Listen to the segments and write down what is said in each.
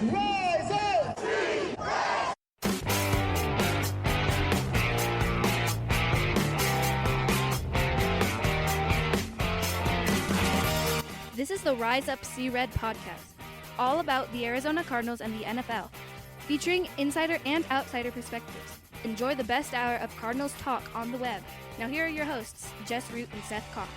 Rise up! This is the Rise Up See Red podcast, all about the Arizona Cardinals and the NFL, featuring insider and outsider perspectives. Enjoy the best hour of Cardinals talk on the web. Now here are your hosts, Jess Root and Seth Cox.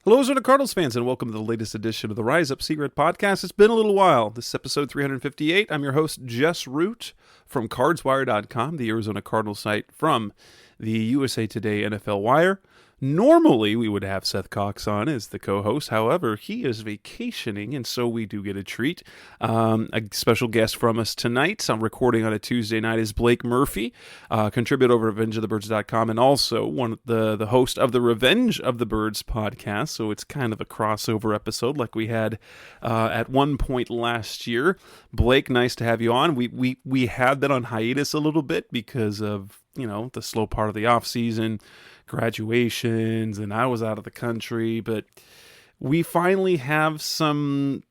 Hello, Arizona Cardinals fans, and welcome to the latest edition of the Rise Up See Red podcast. It's been a little while. This is episode 358. I'm your host, Jess Root, from CardsWire.com, the Arizona Cardinals site from the USA Today NFL Wire. Normally, we would have Seth Cox on as the co-host. However, he is vacationing, and so we do get a treat. A special guest from us tonight, I'm recording on a Tuesday night, is Blake Murphy, contributor over at RevengeOfTheBirds.com, and also one of the host of the Revenge of the Birds podcast. So it's kind of a crossover episode like we had at one point last year. Blake, nice to have you on. We had that on hiatus a little bit because of, the slow part of the offseason, graduations, and I was out of the country, but we finally have some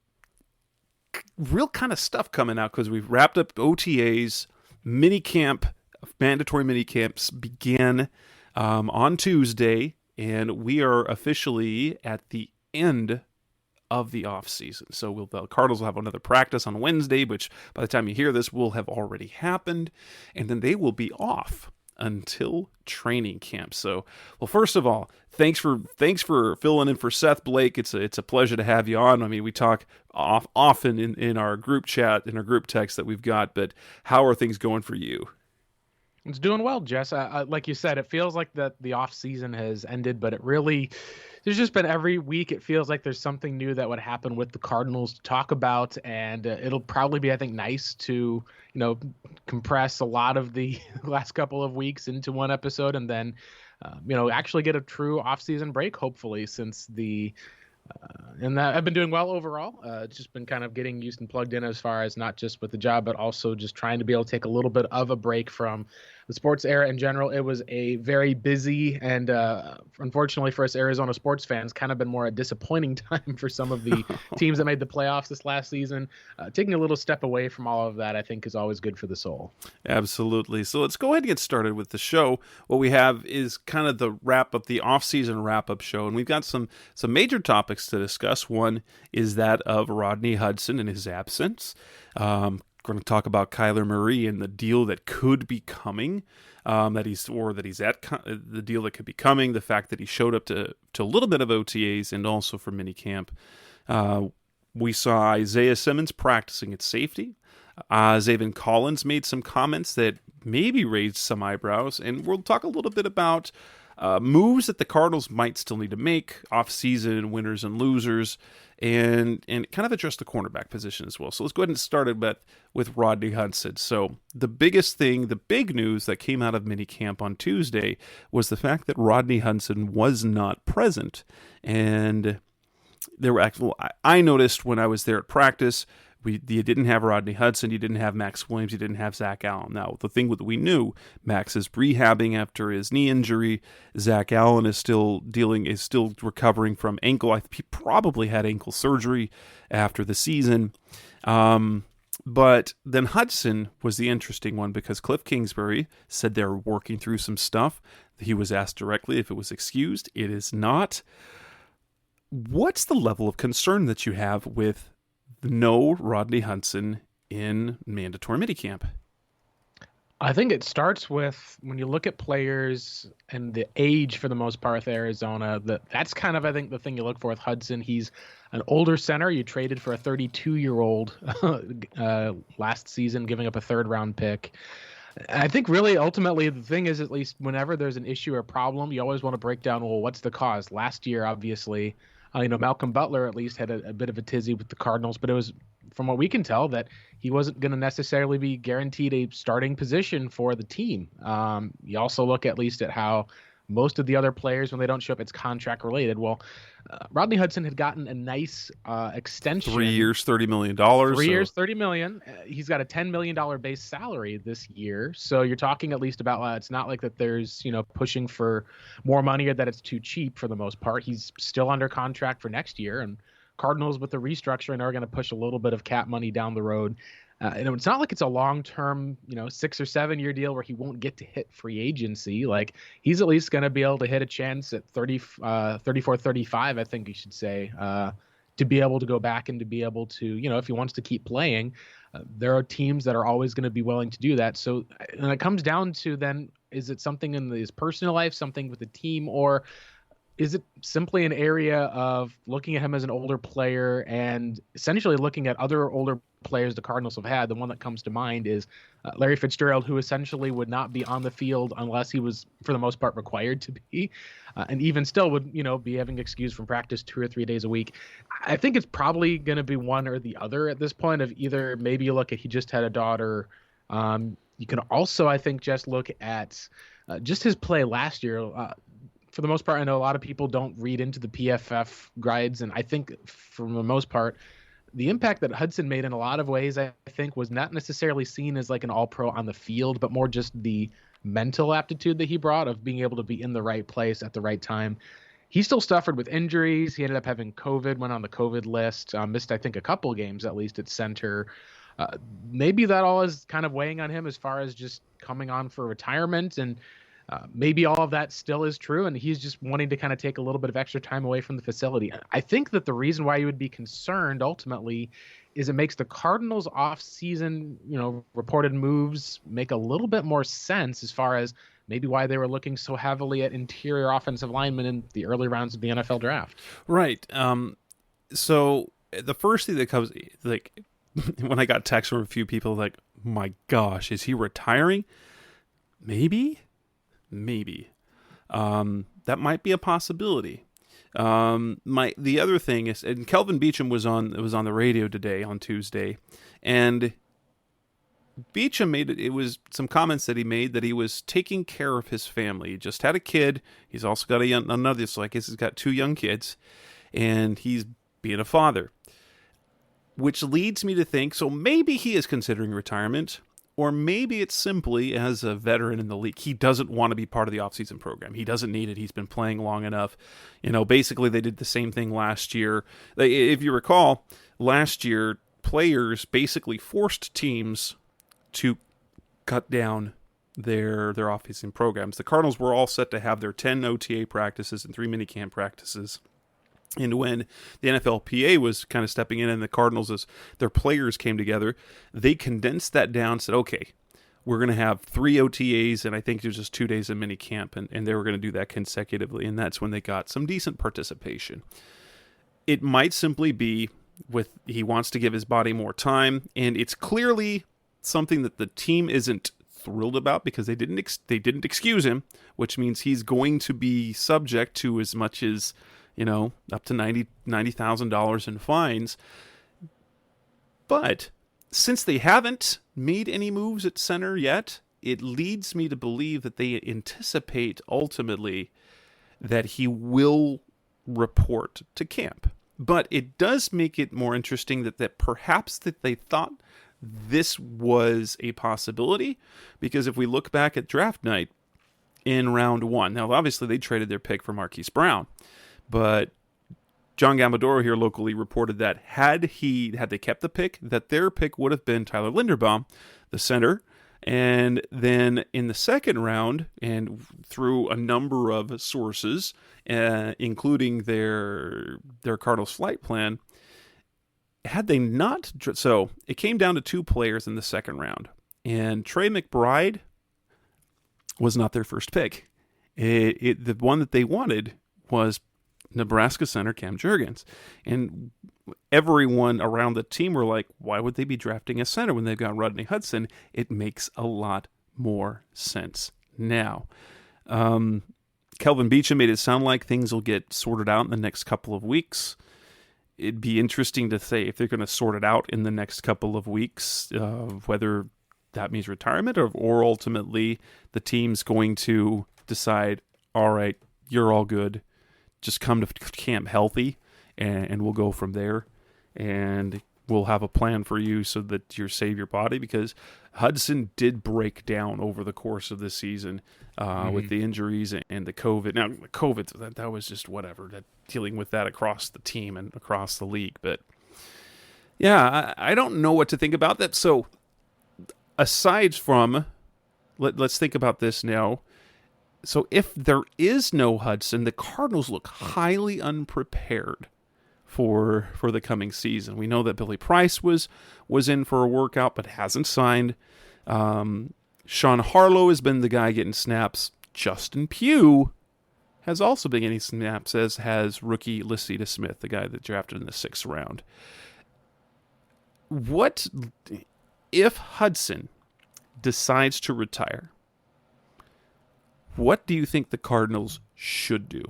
real kind of stuff coming out because we've wrapped up OTAs. Minicamp, mandatory minicamps began on Tuesday, and we are officially at the end of the offseason. So the Cardinals will have another practice on Wednesday, which by the time you hear this will have already happened, and then they will be off until training camp. So, well, first of all, thanks for filling in for Seth, Blake. It's a pleasure to have you on. I mean, we talk often in our group chat, in our group text that we've got, but how are things going for you? It's doing well, Jess. Like you said, it feels like that the off season has ended, but there's just been every week it feels like there's something new that would happen with the Cardinals to talk about, and it'll probably be, I think, nice to compress a lot of the last couple of weeks into one episode, and then actually get a true off season break, hopefully, since I've been doing well overall. It's just been kind of getting used and plugged in as far as not just with the job, but also just trying to be able to take a little bit of a break from the sports era in general. It was a very busy and unfortunately for us Arizona sports fans, kind of been more a disappointing time for some of the teams that made the playoffs this last season. Taking a little step away from all of that, I think, is always good for the soul. Absolutely. So let's go ahead and get started with the show. What we have is kind of the wrap-up, the off-season wrap-up show, and we've got some major topics to discuss. One is that of Rodney Hudson and his absence. We're going to talk about Kyler Murray and the deal that could be coming, the deal that could be coming, the fact that he showed up to a little bit of OTAs and also for minicamp. We saw Isaiah Simmons practicing at safety. Zaven Collins made some comments that maybe raised some eyebrows, and we'll talk a little bit about moves that the Cardinals might still need to make, off-season winners and losers, and kind of address the cornerback position as well. So let's go ahead and start with Rodney Hudson. So the big news that came out of minicamp on Tuesday was the fact that Rodney Hudson was not present. And I noticed when I was there at practice, you didn't have Rodney Hudson, you didn't have Max Williams, you didn't have Zach Allen. Now, the thing that we knew, Max is rehabbing after his knee injury. Zach Allen is still recovering from ankle. He probably had ankle surgery after the season. But then Hudson was the interesting one because Cliff Kingsbury said they're working through some stuff. He was asked directly if it was excused. It is not. What's the level of concern that you have with no Rodney Hudson in mandatory minicamp? I think it starts with when you look at players and the age for the most part with Arizona, that's kind of, I think, the thing you look for with Hudson. He's an older center. You traded for a 32-year-old last season, giving up a third-round pick. I think really ultimately the thing is, at least whenever there's an issue or problem, you always want to break down, well, what's the cause? Last year, obviously, Malcolm Butler at least had a bit of a tizzy with the Cardinals, but it was, from what we can tell, that he wasn't going to necessarily be guaranteed a starting position for the team. You also look at least at how most of the other players, when they don't show up, it's contract related. Well, Rodney Hudson had gotten a nice extension. 3 years, $30 million. 3 years, $30 million. He's got a $10 million base salary this year. So you're talking at least about, it's not like that there's, pushing for more money or that it's too cheap for the most part. He's still under contract for next year, and Cardinals with the restructuring are going to push a little bit of cap money down the road. And it's not like it's a long-term, 6 or 7 year deal where he won't get to hit free agency. Like, he's at least going to be able to hit a chance at 34, 35, I think you should say, to be able to go back and to be able to, if he wants to keep playing, there are teams that are always going to be willing to do that. So when it comes down to then, is it something in his personal life, something with the team, or is it simply an area of looking at him as an older player and essentially looking at other older players the Cardinals have had? The one that comes to mind is Larry Fitzgerald, who essentially would not be on the field unless he was, for the most part, required to be, and even still would, be having excused from practice 2 or 3 days a week. I think it's probably going to be one or the other at this point. Of either maybe you look at he just had a daughter. You can also, I think, just look at just his play last year. For the most part, I know a lot of people don't read into the PFF grades, and I think for the most part, the impact that Hudson made in a lot of ways, I think, was not necessarily seen as like an all-pro on the field, but more just the mental aptitude that he brought of being able to be in the right place at the right time. He still suffered with injuries. He ended up having COVID, went on the COVID list, missed, I think, a couple games at least at center. Maybe that all is kind of weighing on him as far as just coming on for retirement, and maybe all of that still is true, and he's just wanting to kind of take a little bit of extra time away from the facility. I think that the reason why you would be concerned ultimately is it makes the Cardinals off-season, reported moves make a little bit more sense as far as maybe why they were looking so heavily at interior offensive linemen in the early rounds of the NFL draft. Right. So the first thing that comes, like, when I got texts from a few people, like, my gosh, is he retiring? Maybe. That might be a possibility. The other thing is, and Kelvin Beachum was on the radio today on Tuesday, and Beachum it was some comments that he made that he was taking care of his family. He just had a kid. He's also got another, so I guess he's got 2 young kids, and he's being a father, which leads me to think, so maybe he is considering retirement. Or maybe it's simply, as a veteran in the league, he doesn't want to be part of the offseason program. He doesn't need it. He's been playing long enough. Basically they did the same thing last year. If you recall, last year, players basically forced teams to cut down their offseason programs. The Cardinals were all set to have their 10 OTA practices and 3 minicamp practices. And when the NFLPA was kind of stepping in and the Cardinals, as their players came together, they condensed that down and said, okay, we're going to have 3 OTAs, and I think there's just 2 days of mini camp, and they were going to do that consecutively, and that's when they got some decent participation. It might simply be he wants to give his body more time, and it's clearly something that the team isn't thrilled about because they didn't excuse him, which means he's going to be subject to as much as up to $90,000 in fines. But since they haven't made any moves at center yet, it leads me to believe that they anticipate ultimately that he will report to camp. But it does make it more interesting that perhaps that they thought this was a possibility, because if we look back at draft night in round 1, now obviously they traded their pick for Marquise Brown. But John Gambadoro here locally reported that had they kept the pick, that their pick would have been Tyler Linderbaum, the center. And then in the second round, and through a number of sources, including their Cardinals flight plan, had they not... So it came down to 2 players in the second round. And Trey McBride was not their first pick. The one that they wanted was Nebraska center Cam Jurgens. And everyone around the team were like, why would they be drafting a center when they've got Rodney Hudson? It makes a lot more sense now. Kelvin Beachum made it sound like things will get sorted out in the next couple of weeks. It'd be interesting to say if they're going to sort it out in the next couple of weeks, whether that means retirement or ultimately the team's going to decide, all right, you're all good. Just come to camp healthy, and we'll go from there. And we'll have a plan for you so that you save your body, because Hudson did break down over the course of this season with the injuries and the COVID. Now, the COVID, that was just whatever, dealing with that across the team and across the league. But, yeah, I don't know what to think about that. So, aside from, let's think about this now. So if there is no Hudson, the Cardinals look highly unprepared for the coming season. We know that Billy Price was in for a workout but hasn't signed. Sean Harlow has been the guy getting snaps. Justin Pugh has also been getting snaps, as has rookie Lacita Smith, the guy that drafted in the 6th round. What if Hudson decides to retire? What do you think the Cardinals should do?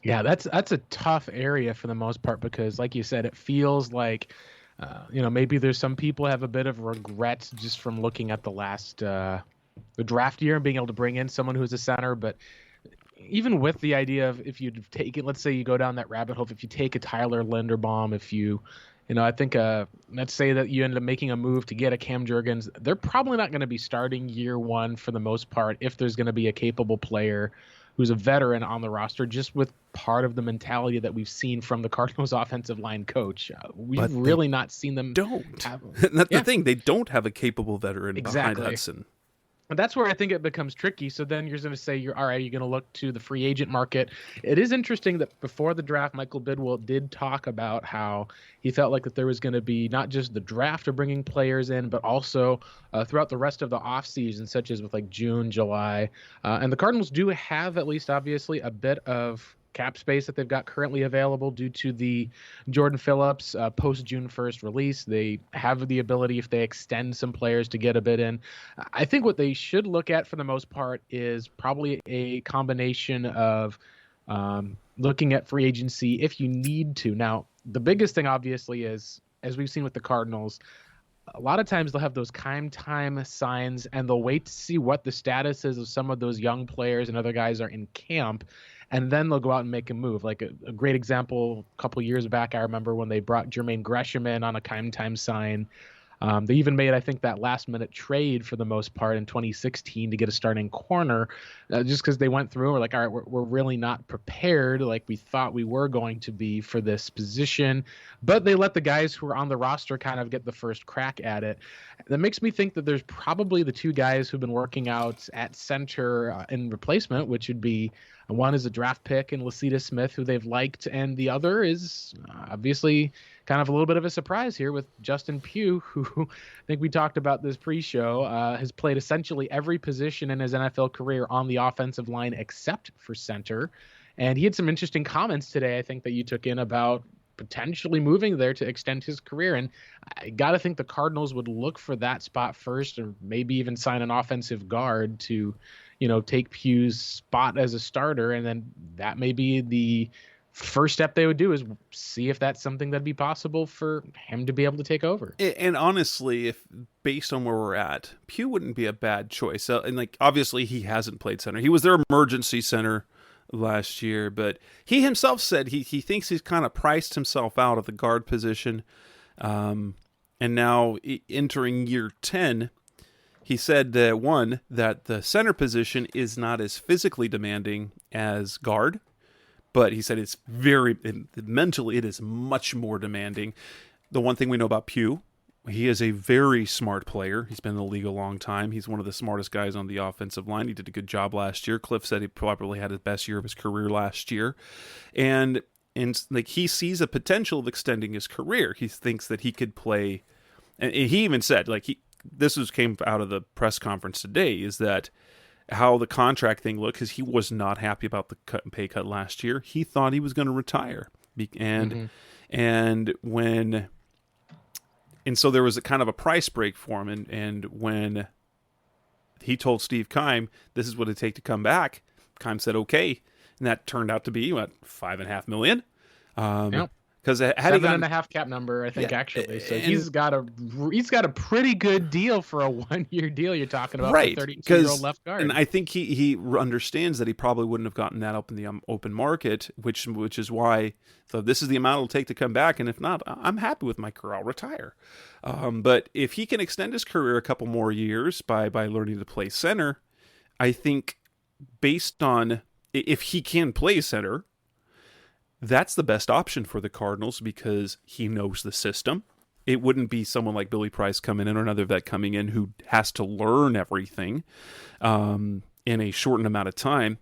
Yeah, that's a tough area for the most part, because, like you said, it feels like, maybe there's some people have a bit of regret just from looking at the last the draft year and being able to bring in someone who's a center. But even with the idea of, if you take it, let's say you go down that rabbit hole, if you take a Tyler Linderbaum, if you I think let's say that you end up making a move to get a Cam Jurgens, they're probably not going to be starting year one for the most part if there's going to be a capable player who's a veteran on the roster, just with part of the mentality that we've seen from the Cardinals offensive line coach. We've really not seen them. That's the thing. They don't have a capable veteran behind Hudson. And that's where I think it becomes tricky. So then you're going to say, you're going to look to the free agent market. It is interesting that before the draft, Michael Bidwell did talk about how he felt like that there was going to be not just the draft of bringing players in, but also throughout the rest of the offseason, such as with like June, July. And the Cardinals do have, at least obviously, a bit of cap space that they've got currently available due to the Jordan Phillips post-June 1st release. They have the ability, if they extend some players, to get a bid in. I think what they should look at for the most part is probably a combination of looking at free agency if you need to. Now, the biggest thing obviously is, as we've seen with the Cardinals, a lot of times they'll have those time signs and they'll wait to see what the status is of some of those young players and other guys are in camp. And then they'll go out and make a move. Like a great example, a couple of years back, I remember when they brought Jermaine Gresham in on a time sign. They even made, I think, that last-minute trade for the most part in 2016 to get a starting corner, just because they went through and were like, all right, we're really not prepared like we thought we were going to be for this position. But they let the guys who are on the roster kind of get the first crack at it. That makes me think that there's probably the two guys who've been working out at center in replacement, which would be, one is a draft pick in Lacita Smith, who they've liked, and the other is obviously kind of a little bit of a surprise here with Justin Pugh, who I think we talked about this pre-show, has played essentially every position in his NFL career on the offensive line except for center. And he had some interesting comments today, I think, that you took in about potentially moving there to extend his career. And I got to think the Cardinals would look for that spot first, or maybe even sign an offensive guard to, take Pugh's spot as a starter. And then that may be the first step they would do, is see if that's something that'd be possible for him to be able to take over. And honestly, if based on where we're at, Pugh wouldn't be a bad choice. And obviously he hasn't played center. He was their emergency center last year, but he himself said he thinks he's kind of priced himself out of the guard position. And now entering year 10, he said that the center position is not as physically demanding as guard, but he said it's mentally, it is much more demanding. The one thing we know about Pugh, he is a very smart player. He's been in the league a long time. He's one of the smartest guys on the offensive line. He did a good job last year. Cliff said he probably had his best year of his career last year. And he sees a potential of extending his career. He thinks that he could play, and he even said, came out of the press conference today, is that how the contract thing looked, because he was not happy about the pay cut last year. He thought he was going to retire. And so there was a kind of a price break for him. And when he told Steve Keim, this is what it'd take to come back, Keim said, okay. And that turned out to be, $5.5 million. Kind Because had he 7.5 cap number, I think, actually. So he's got a pretty good deal for a 1-year deal. You're talking about, right? For 32-year-old left guard, and I think he understands that he probably wouldn't have gotten that up in the open market, which is why. So this is the amount it'll take to come back, and if not, I'm happy with my career. I'll retire. But if he can extend his career a couple more years by learning to play center, I think based on if he can play center, that's the best option for the Cardinals because he knows the system. It wouldn't be someone like Billy Price coming in or another vet coming in who has to learn everything in a shortened amount of time.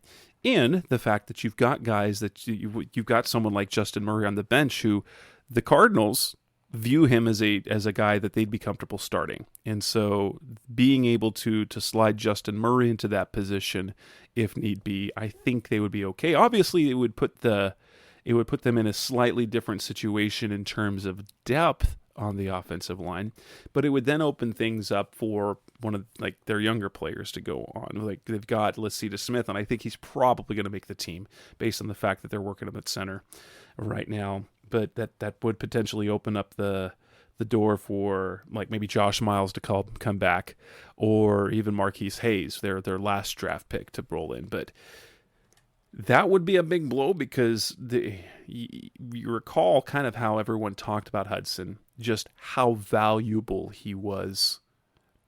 And the fact that you've got guys that you've got someone like Justin Murray on the bench who the Cardinals view him as a guy that they'd be comfortable starting. And so being able to slide Justin Murray into that position if need be, I think they would be okay. Obviously, it would put them in a slightly different situation in terms of depth on the offensive line, but it would then open things up for one of their younger players to go on. Like they've got Lacita Smith, and I think he's probably going to make the team based on the fact that they're working him at center right now. But that would potentially open up the door for maybe Josh Miles to come back, or even Marquise Hayes, their last draft pick, to roll in. But that would be a big blow because you recall kind of how everyone talked about Hudson, just how valuable he was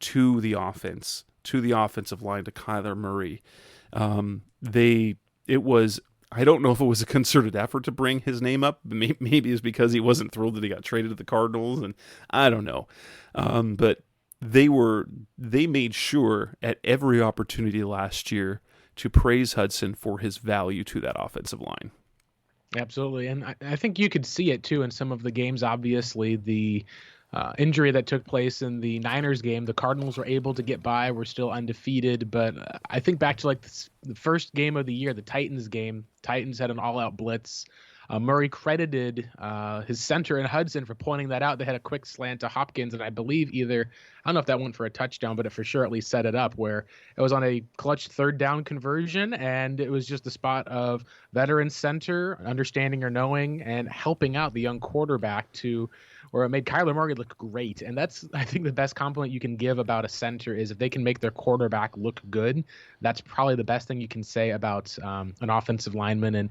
to the offense, to the offensive line, to Kyler Murray. I don't know if it was a concerted effort to bring his name up. Maybe it's because he wasn't thrilled that he got traded to the Cardinals, and I don't know. But they made sure at every opportunity last year to praise Hudson for his value to that offensive line. Absolutely. And I think you could see it too in some of the games. Obviously, the injury that took place in the Niners game, the Cardinals were able to get by, were still undefeated. But I think back to the first game of the year, the Titans game, Titans had an all-out blitz. Murray credited his center in Hudson for pointing that out. They had a quick slant to Hopkins, and I believe I don't know if that went for a touchdown, but it for sure at least set it up, where it was on a clutch third down conversion, and it was just the spot of veteran center, understanding or knowing, and helping out the young quarterback where it made Kyler Murray look great. And that's, I think, the best compliment you can give about a center is if they can make their quarterback look good. That's probably the best thing you can say about an offensive lineman. And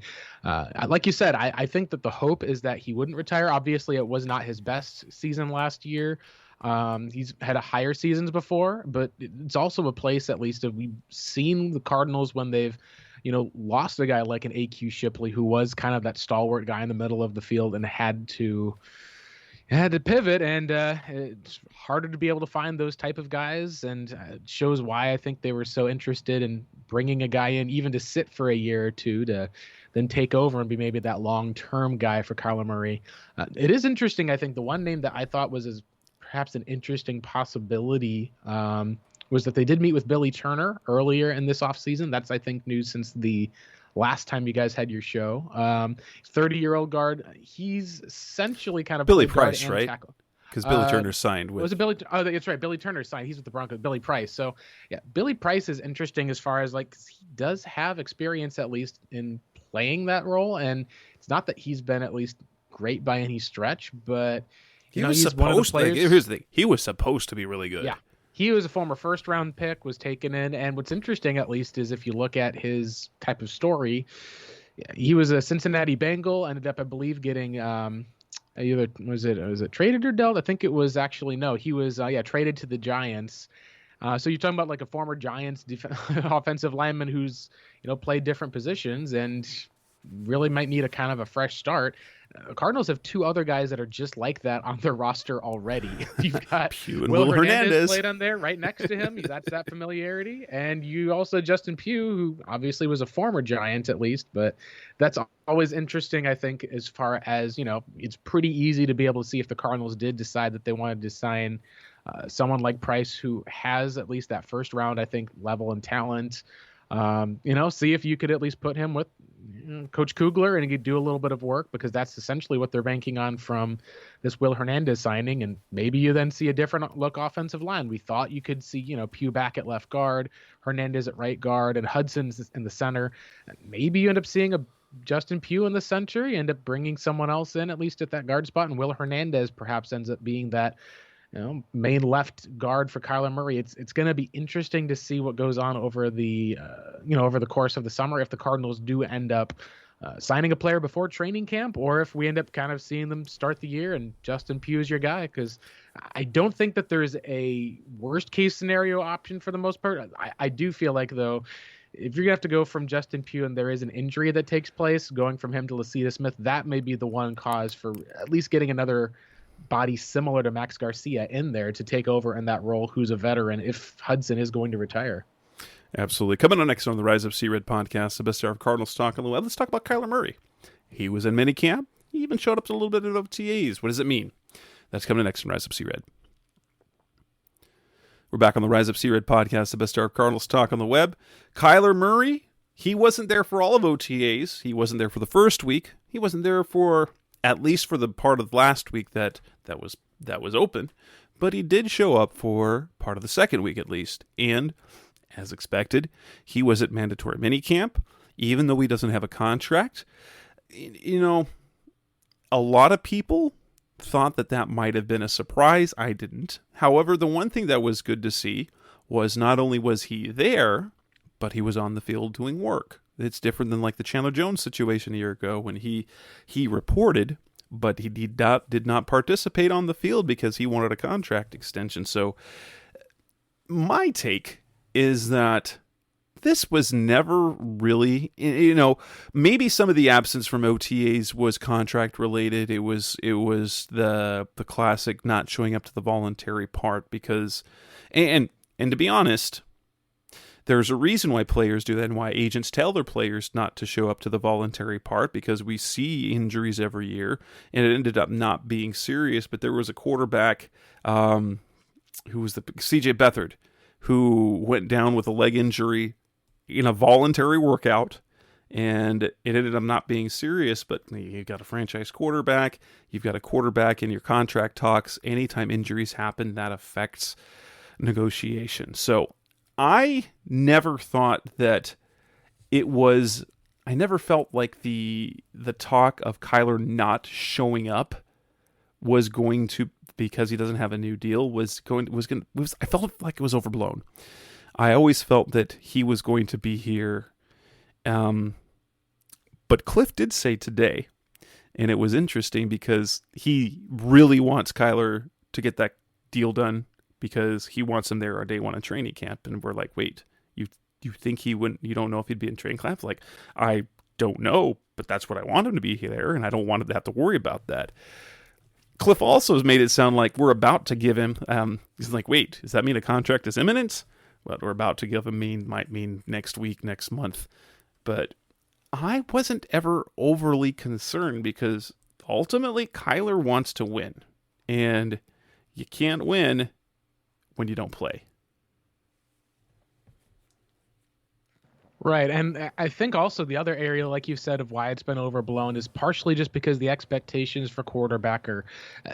like you said, I think that the hope is that he wouldn't retire. Obviously, it was not his best season last year. He's had higher seasons before, but it's also a place, at least, we've seen the Cardinals when they've lost a guy like an A.Q. Shipley, who was kind of that stalwart guy in the middle of the field and had to pivot, and it's harder to be able to find those type of guys, and it shows why I think they were so interested in bringing a guy in even to sit for a year or two to then take over and be maybe that long-term guy for Kyler Murray. It is interesting. I think the one name that I thought was perhaps an interesting possibility was that they did meet with Billy Turner earlier in this offseason. That's, I think, news since the last time you guys had your show. 30-year-old guard. He's essentially kind of Billy Price, right? Because Billy Turner signed with. Was it Billy? Oh, that's right. Billy Turner signed. He's with the Broncos. Billy Price. So yeah, Billy Price is interesting as far as he does have experience at least in playing that role, and it's not that he's been at least great by any stretch, but he's one of the players. Here's the thing. He was supposed to be really good. Yeah. He was a former first-round pick, was taken in, and what's interesting, at least, is if you look at his type of story, he was a Cincinnati Bengal, ended up, I believe, getting either was it traded or dealt? I think it was actually no. He was traded to the Giants. So you're talking about a former Giants offensive lineman who's played different positions and really might need a kind of a fresh start. Cardinals have two other guys that are just like that on their roster already. You've got Pugh and Will Hernandez played on there right next to him. That's that familiarity. And you also Justin Pugh, who obviously was a former Giant at least, but that's always interesting, I think, as far as, it's pretty easy to be able to see if the Cardinals did decide that they wanted to sign someone like Price, who has at least that first round, I think, level and talent. See if you could at least put him with Coach Kugler and he could do a little bit of work, because that's essentially what they're banking on from this Will Hernandez signing. And maybe you then see a different look offensive line. We thought you could see, Pugh back at left guard, Hernandez at right guard, and Hudson's in the center. Maybe you end up seeing a Justin Pugh in the center. You end up bringing someone else in, at least at that guard spot, and Will Hernandez perhaps ends up being that main left guard for Kyler Murray. It's going to be interesting to see what goes on over the over the course of the summer if the Cardinals do end up signing a player before training camp, or if we end up kind of seeing them start the year and Justin Pugh is your guy, because I don't think that there's a worst case scenario option for the most part. I do feel like, though, if you're going to have to go from Justin Pugh and there is an injury that takes place, going from him to Lasita Smith, that may be the one cause for at least getting another body similar to Max Garcia in there to take over in that role, who's a veteran, if Hudson is going to retire. Absolutely. Coming on next on the Rise Up Sea Red podcast, the best hour of Cardinals talk on the web. Let's talk about Kyler Murray. He was in minicamp. He even showed up to a little bit of OTAs. What does it mean? That's coming next on Rise Up Sea Red. We're back on the Rise Up Sea Red podcast, the best hour of Cardinals talk on the web. Kyler Murray, he wasn't there for all of OTAs. He wasn't there for the first week. He wasn't there for at least for the part of last week that was open, but he did show up for part of the second week at least. And as expected, he was at mandatory minicamp, even though he doesn't have a contract. A lot of people thought that might have been a surprise. I didn't. However, the one thing that was good to see was not only was he there, but he was on the field doing work. It's different than like the Chandler Jones situation a year ago when he reported, but he did not participate on the field because he wanted a contract extension. So my take is that this was never really, maybe some of the absence from OTAs was contract related. It was the classic not showing up to the voluntary part because, and to be honest, there's a reason why players do that and why agents tell their players not to show up to the voluntary part, because we see injuries every year, and it ended up not being serious. But there was a quarterback who was CJ Beathard, who went down with a leg injury in a voluntary workout, and it ended up not being serious. But you've got a franchise quarterback, you've got a quarterback in your contract talks. Anytime injuries happen, that affects negotiation. So I never thought that I never felt like the talk of Kyler not showing up was going to, because he doesn't have a new deal, I felt like it was overblown. I always felt that he was going to be here. But Cliff did say today, and it was interesting because he really wants Kyler to get that deal done, because he wants him there on day one of training camp. And we're like, wait, you think he wouldn't, you don't know if he'd be in training camp? Like, I don't know, but that's what I want him to be there, and I don't want him to have to worry about that. Cliff also has made it sound like we're about to give him, he's like, wait, does that mean a contract is imminent? What we're about to give him might mean next week, next month. But I wasn't ever overly concerned, because ultimately Kyler wants to win, and you can't win when you don't play. Right. And I think also the other area, like you said, of why it's been overblown is partially just because the expectations for quarterback are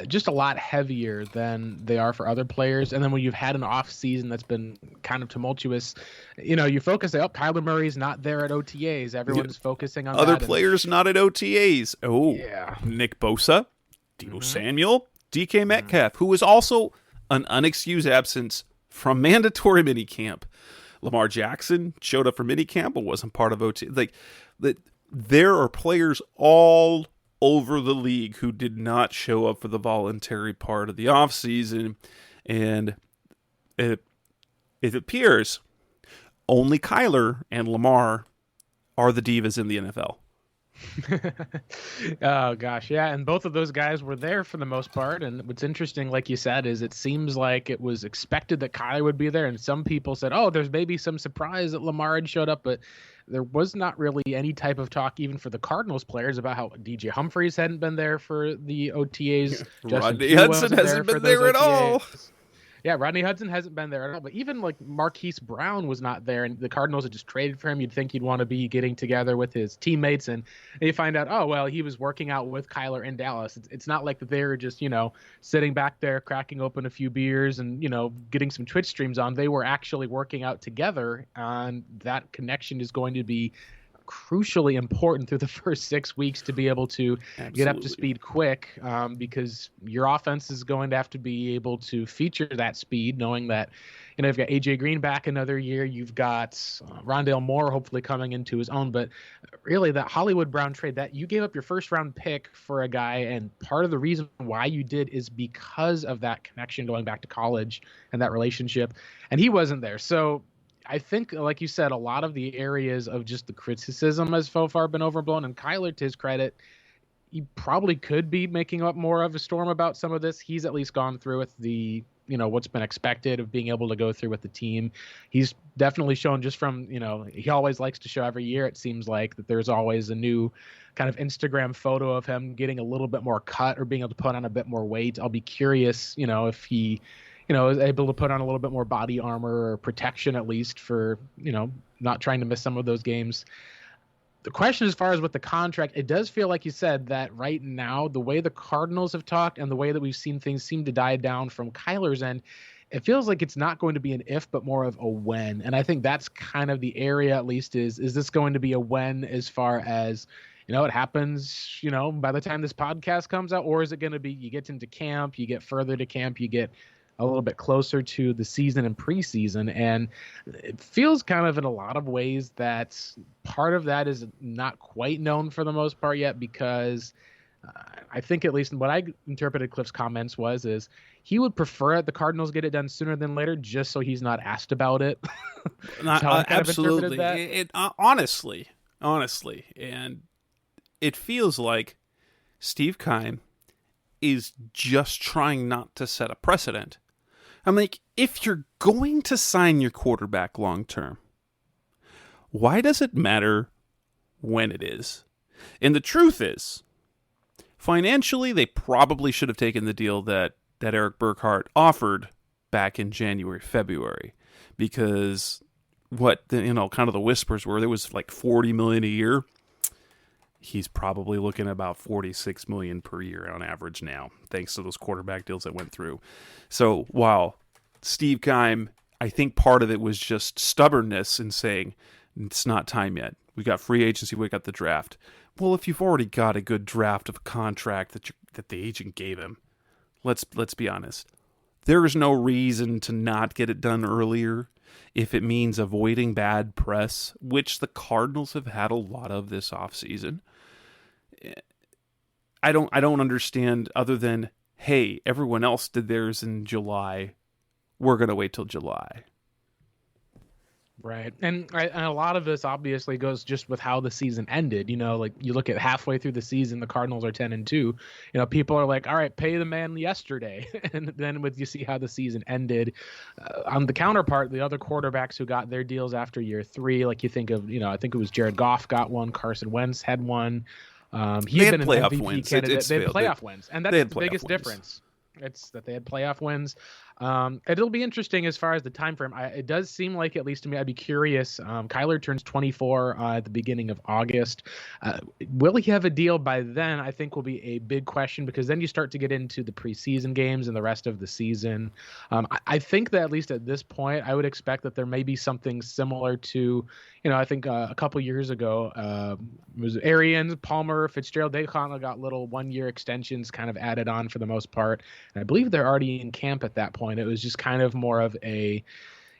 just a lot heavier than they are for other players. And then when you've had an off season that's been kind of tumultuous, you focus on, Kyler Murray's not there at OTAs. Everyone's focusing on other that. Players not at OTAs. Oh, yeah. Nick Bosa, Deebo Samuel, DK Metcalf, who was also an unexcused absence from mandatory minicamp. Lamar Jackson showed up for minicamp but wasn't part of OT. There are players all over the league who did not show up for the voluntary part of the offseason, and it appears only Kyler and Lamar are the divas in the NFL. Oh gosh, yeah, and both of those guys were there for the most part. And what's interesting, like you said, is it seems like it was expected that Kyler would be there, and some people said, oh, there's maybe some surprise that Lamar had showed up, but there was not really any type of talk even for the Cardinals players about how DJ Humphries hadn't been there for the OTAs. Rodney Hudson hasn't been there at all. Yeah, Rodney Hudson hasn't been there at all. But even like Marquise Brown was not there, and the Cardinals had just traded for him. You'd think he'd want to be getting together with his teammates, and you find out, oh, well, he was working out with Kyler in Dallas. It's not like that they were just, sitting back there, cracking open a few beers and, getting some Twitch streams on. They were actually working out together, and that connection is going to be crucially important through the first 6 weeks to be able to get up to Absolutely. speed quick, because your offense is going to have to be able to feature that speed, knowing that, you've got AJ Green back another year. You've got Rondale Moore hopefully coming into his own. But really, that Hollywood Brown trade, that you gave up your first round pick for a guy, and part of the reason why you did is because of that connection going back to college and that relationship, and he wasn't there. So I think, like you said, a lot of the areas of just the criticism has so far been overblown. And Kyler, to his credit, he probably could be making up more of a storm about some of this. He's at least gone through with the, what's been expected of being able to go through with the team. He's definitely shown, just from, he always likes to show every year, it seems like, that there's always a new kind of Instagram photo of him getting a little bit more cut or being able to put on a bit more weight. I'll be curious, if he, is able to put on a little bit more body armor or protection, at least, for, not trying to miss some of those games. The question, as far as with the contract, it does feel like you said that right now, the way the Cardinals have talked and the way that we've seen things seem to die down from Kyler's end, it feels like it's not going to be an if, but more of a when. And I think that's kind of the area, at least, is this going to be a when, as far as, it happens, by the time this podcast comes out, or is it going to be, you get into camp, you get further to camp, you get a little bit closer to the season and preseason. And it feels kind of, in a lot of ways, that part of that is not quite known for the most part yet, because I think, at least what I interpreted Cliff's comments is he would prefer the Cardinals get it done sooner than later, just so he's not asked about it. Absolutely. Honestly, and it feels like Steve Keim is just trying not to set a precedent. I'm like, if you're going to sign your quarterback long term, why does it matter when it is? And the truth is, financially, they probably should have taken the deal that Eric Burkhart offered back in January, February, because kind of the whispers were there was like $40 million a year. He's probably looking at about $46 million per year on average now, thanks to those quarterback deals that went through. So while Steve Keim, I think part of it was just stubbornness in saying it's not time yet. We got free agency, we got the draft. Well, if you've already got a good draft of a contract that the agent gave him, let's be honest. There is no reason to not get it done earlier if it means avoiding bad press, which the Cardinals have had a lot of this offseason. I don't understand, other than, hey, everyone else did theirs in July. We're going to wait till July. Right. And a lot of this obviously goes just with how the season ended. Like, you look at halfway through the season, the Cardinals are 10-2. People are like, all right, pay the man yesterday. And then you see how the season ended. On the counterpart, the other quarterbacks who got their deals after year 3, like you think of, I think it was Jared Goff got one, Carson Wentz had one. He had been an MVP candidate. They had playoff wins. And that's the biggest difference. It's that they had playoff wins. It'll be interesting as far as the time frame. It does seem like, at least to me, I'd be curious. Kyler turns 24 at the beginning of August. Will he have a deal by then? I think will be a big question, because then you start to get into the preseason games and the rest of the season. I think that, at least at this point, I would expect that there may be something similar to, I think a couple years ago, it was Arians, Palmer, Fitzgerald. They kind of got little 1-year extensions kind of added on for the most part. And I believe they're already in camp at that point. It was just kind of more of a,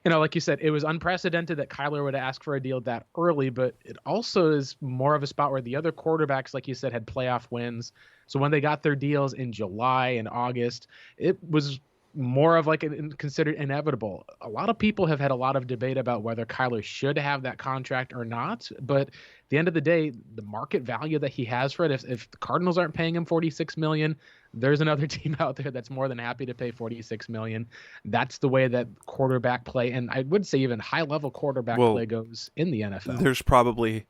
like you said, it was unprecedented that Kyler would ask for a deal that early, but it also is more of a spot where the other quarterbacks, like you said, had playoff wins. So when they got their deals in July and August, it was more of like considered inevitable. A lot of people have had a lot of debate about whether Kyler should have that contract or not, but at the end of the day, the market value that he has for it, if the Cardinals aren't paying him $46 million, there's another team out there that's more than happy to pay $46 million. That's the way that quarterback play, and I would say even high-level quarterback play goes in the NFL. There's probably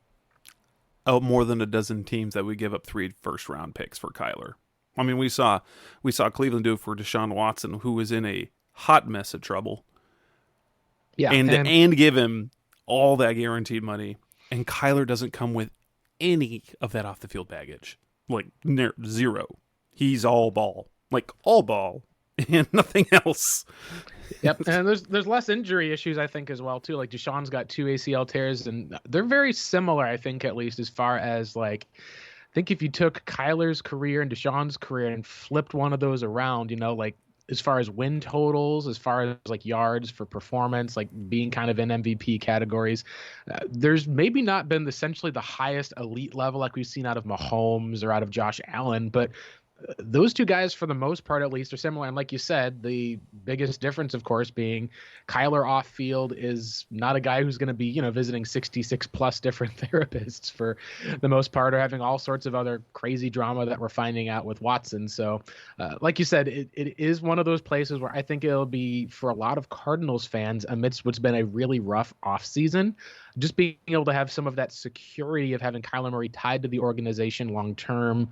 more than a dozen teams that would give up 3 first-round picks for Kyler. I mean, we saw Cleveland do it for Deshaun Watson, who was in a hot mess of trouble. Yeah, and give him all that guaranteed money, and Kyler doesn't come with any of that off the field baggage, like zero. He's all ball, and nothing else. Yep, and there's less injury issues, I think, as well too. Like Deshaun's got 2 ACL tears, and they're very similar, I think, at least as far as like, I think if you took Kyler's career and Deshaun's career and flipped one of those around, like as far as win totals, as far as like yards for performance, like being kind of in MVP categories, there's maybe not been essentially the highest elite level like we've seen out of Mahomes or out of Josh Allen, but those two guys, for the most part, at least, are similar. And like you said, the biggest difference, of course, being Kyler off field is not a guy who's going to be, visiting 66 plus different therapists for the most part, or having all sorts of other crazy drama that we're finding out with Watson. So like you said, it is one of those places where I think it'll be, for a lot of Cardinals fans, amidst what's been a really rough offseason, just being able to have some of that security of having Kyler Murray tied to the organization long term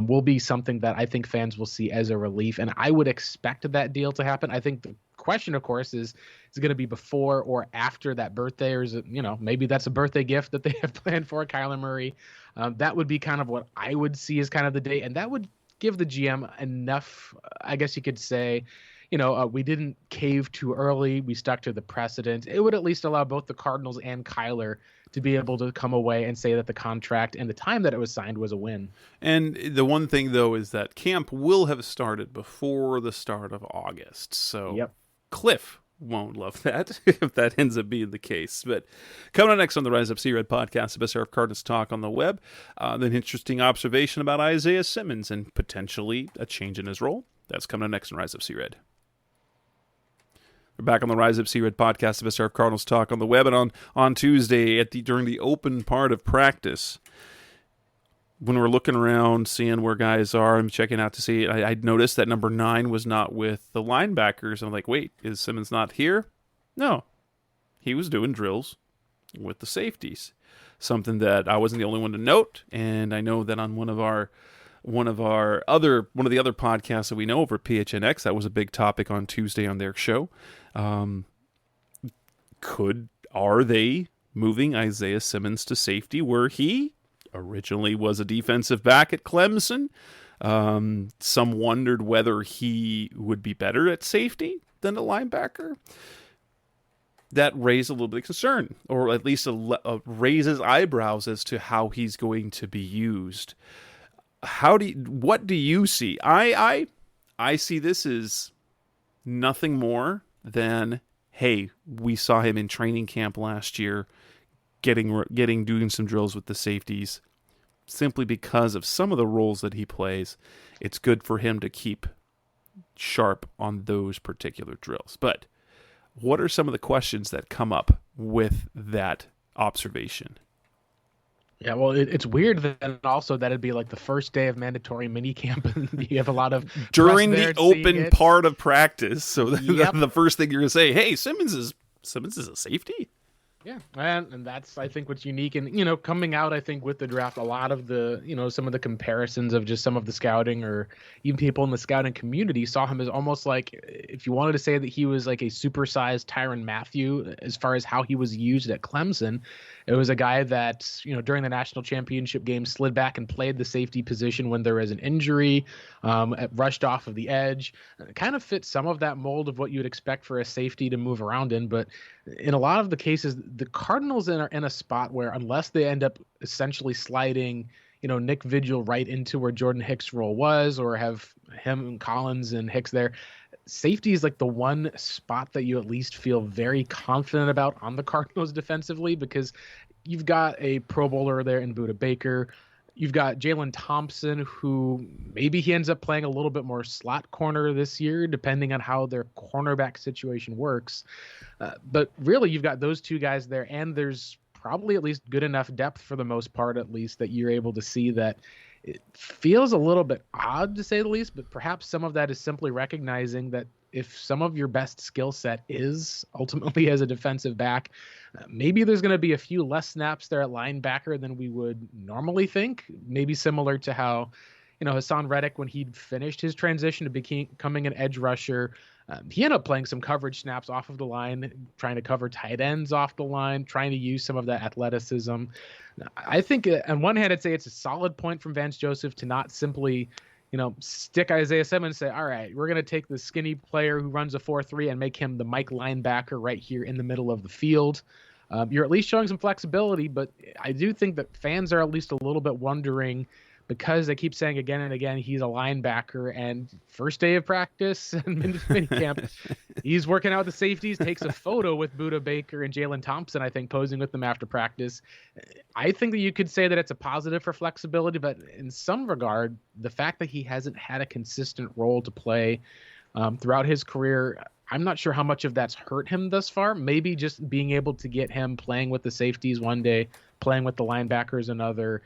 will be something that I think fans will see as a relief. And I would expect that deal to happen. I think the question, of course, is it going to be before or after that birthday, or is it, maybe that's a birthday gift that they have planned for Kyler Murray. That would be kind of what I would see as kind of the date. And that would give the GM enough, I guess you could say, we didn't cave too early. We stuck to the precedent. It would at least allow both the Cardinals and Kyler to be able to come away and say that the contract and the time that it was signed was a win. And the one thing, though, is that camp will have started before the start of August. So yep. Cliff won't love that if that ends up being the case. But coming up next on the Rise Up C-Red podcast, the best hour of Cardinals talk on the web, an interesting observation about Isaiah Simmons and potentially a change in his role. That's coming up next on Rise Up C-Red. We're back on the Rise Up C-Red podcast, the best hour of Cardinals talk on the web, and on Tuesday during the open part of practice, when we're looking around, seeing where guys are, I'm checking out to see. I'd noticed that number 9 was not with the linebackers. I'm like, wait, is Simmons not here? No, he was doing drills with the safeties. Something that I wasn't the only one to note, and I know that on one of the other podcasts that we know over at PHNX, that was a big topic on Tuesday on their show. Are they moving Isaiah Simmons to safety where he originally was a defensive back at Clemson? Some wondered whether he would be better at safety than a linebacker. That raised a little bit of concern, or at least raises eyebrows as to how he's going to be used. What do you see? I see this as nothing more than, hey, we saw him in training camp last year, doing some drills with the safeties, simply because of some of the roles that he plays. It's good for him to keep sharp on those particular drills. But what are some of the questions that come up with that observation? Yeah, well, it's weird that also that'd be like the first day of mandatory minicamp, and you have a lot of during the open part of practice. So yep. The first thing you're gonna say, hey, Simmons is a safety. Yeah, and that's, I think, what's unique. And, coming out, I think, with the draft, a lot of the, some of the comparisons of just some of the scouting, or even people in the scouting community, saw him as almost like, if you wanted to say that he was like a supersized Tyrann Mathieu as far as how he was used at Clemson. It was a guy that, during the national championship game, slid back and played the safety position when there was an injury, rushed off of the edge. It kind of fit some of that mold of what you would expect for a safety to move around in. But in a lot of the cases, the Cardinals are in a spot where, unless they end up essentially sliding, Nick Vigil right into where Jordan Hicks' role was, or have him and Collins and Hicks there, safety is like the one spot that you at least feel very confident about on the Cardinals defensively, because you've got a Pro Bowler there in Budda Baker. You've got Jalen Thompson, who maybe he ends up playing a little bit more slot corner this year, depending on how their cornerback situation works. But really, you've got those two guys there, and there's probably at least good enough depth for the most part, at least, that you're able to see that it feels a little bit odd, to say the least, but perhaps some of that is simply recognizing that if some of your best skill set is ultimately as a defensive back, maybe there's going to be a few less snaps there at linebacker than we would normally think. Maybe similar to how, Hassan Reddick, when he'd finished his transition to becoming an edge rusher, he ended up playing some coverage snaps off of the line, trying to cover tight ends off the line, trying to use some of that athleticism. I think on one hand, I'd say it's a solid point from Vance Joseph to not simply, stick Isaiah Simmons, say, all right, we're going to take the skinny player who runs a 4-3 and make him the Mike linebacker right here in the middle of the field. You're at least showing some flexibility, but I do think that fans are at least a little bit wondering, because they keep saying again and again he's a linebacker, and first day of practice and minicamp, he's working out the safeties, takes a photo with Budda Baker and Jalen Thompson, I think, posing with them after practice. I think that you could say that it's a positive for flexibility, but in some regard, the fact that he hasn't had a consistent role to play throughout his career, I'm not sure how much of that's hurt him thus far. Maybe just being able to get him playing with the safeties one day, playing with the linebackers another,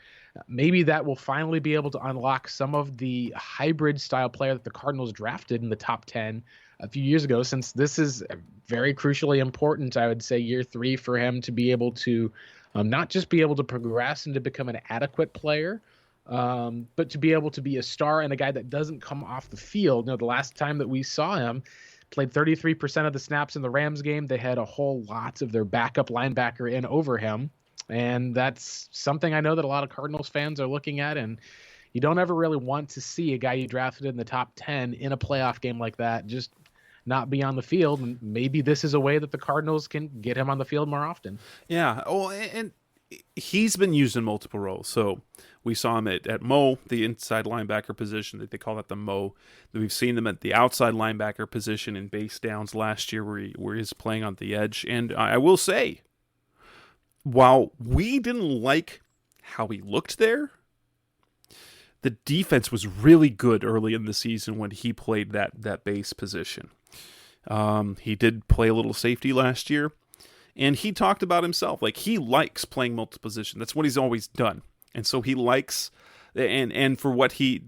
maybe that will finally be able to unlock some of the hybrid style player that the Cardinals drafted in the top 10 a few years ago, since this is very crucially important, I would say, year 3 for him to be able to not just be able to progress and to become an adequate player, but to be able to be a star and a guy that doesn't come off the field. The last time that we saw him, played 33% of the snaps in the Rams game. They had a whole lot of their backup linebacker in over him. And that's something I know that a lot of Cardinals fans are looking at. And you don't ever really want to see a guy you drafted in the top 10 in a playoff game like that just not be on the field. And maybe this is a way that the Cardinals can get him on the field more often. Yeah. Oh, and he's been used in multiple roles. So we saw him at Mo, the inside linebacker position, that they call that the Mo. We've seen them at the outside linebacker position in base downs last year, where he's playing on the edge. And I will say, while we didn't like how he looked there, the defense was really good early in the season when he played that base position. He did play a little safety last year. And he talked about himself, like he likes playing multiple position. That's what he's always done. And so he likes, and for what he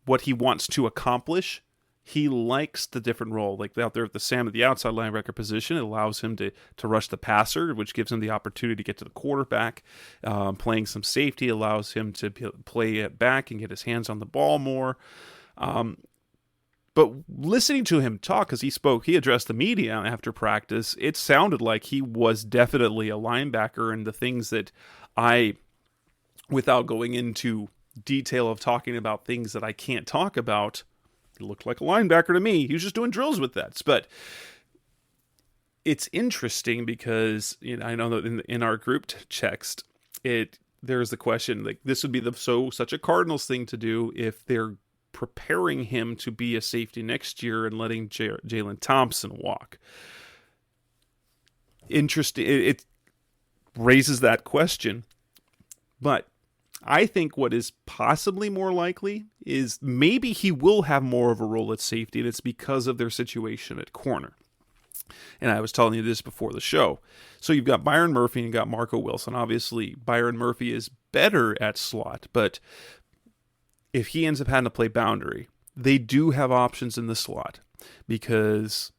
wants to accomplish, he likes the different role. Like out there at the outside linebacker position, it allows him to rush the passer, which gives him the opportunity to get to the quarterback. Playing some safety allows him to play it back and get his hands on the ball more. But listening to him talk, because he addressed the media after practice, it sounded like he was definitely a linebacker, and the things that without going into detail of talking about things that I can't talk about, he looked like a linebacker to me. He was just doing drills with that. But it's interesting because I know that in our group text, there's the question, like, this would be such a Cardinals thing to do if they're preparing him to be a safety next year and letting Jalen Thompson walk. Interesting. It raises that question. But I think what is possibly more likely is maybe he will have more of a role at safety, and it's because of their situation at corner. And I was telling you this before the show. So you've got Byron Murphy and you've got Marco Wilson. Obviously, Byron Murphy is better at slot, but if he ends up having to play boundary, they do have options in the slot because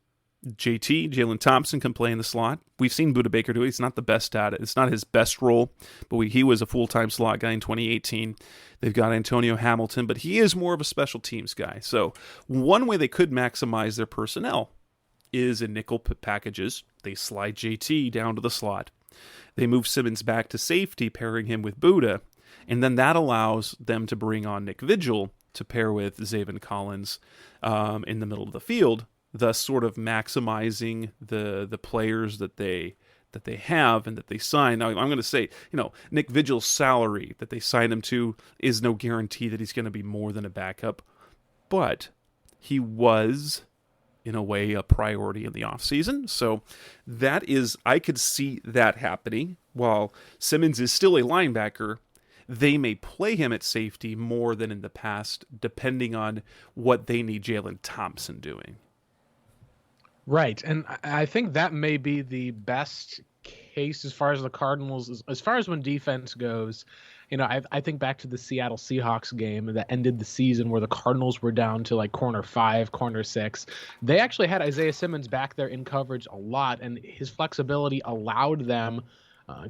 Jalen Thompson can play in the slot. We've seen Budda Baker do it. He's not the best at it. It's not his best role, but he was a full-time slot guy in 2018. They've got Antonio Hamilton, but he is more of a special teams guy. So one way they could maximize their personnel is in nickel packages. They slide JT down to the slot. They move Simmons back to safety, pairing him with Budda. And then that allows them to bring on Nick Vigil to pair with Zaven Collins in the middle of the field, thus sort of maximizing the players that they have and that they sign. Now, I'm going to say, Nick Vigil's salary that they signed him to is no guarantee that he's going to be more than a backup, but he was, in a way, a priority in the offseason. So I could see that happening. While Simmons is still a linebacker, they may play him at safety more than in the past, depending on what they need Jalen Thompson doing. Right, and I think that may be the best case as far as the Cardinals, as far as when defense goes. I think back to the Seattle Seahawks game that ended the season where the Cardinals were down to like corner 5, corner 6. They actually had Isaiah Simmons back there in coverage a lot, and his flexibility allowed them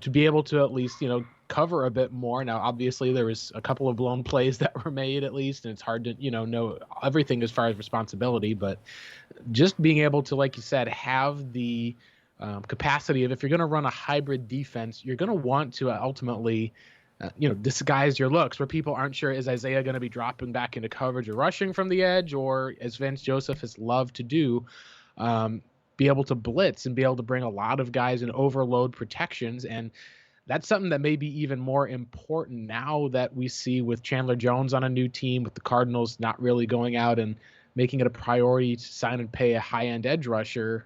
to be able to at least, cover a bit more. Now, obviously, there was a couple of blown plays that were made at least, and it's hard to, know everything as far as responsibility. But just being able to, like you said, have the capacity of, if you're going to run a hybrid defense, you're going to want to ultimately disguise your looks, where people aren't sure, is Isaiah going to be dropping back into coverage or rushing from the edge, or as Vance Joseph has loved to do, be able to blitz and be able to bring a lot of guys and overload protections. And that's something that may be even more important now that we see with Chandler Jones on a new team, with the Cardinals not really going out and making it a priority to sign and pay a high-end edge rusher.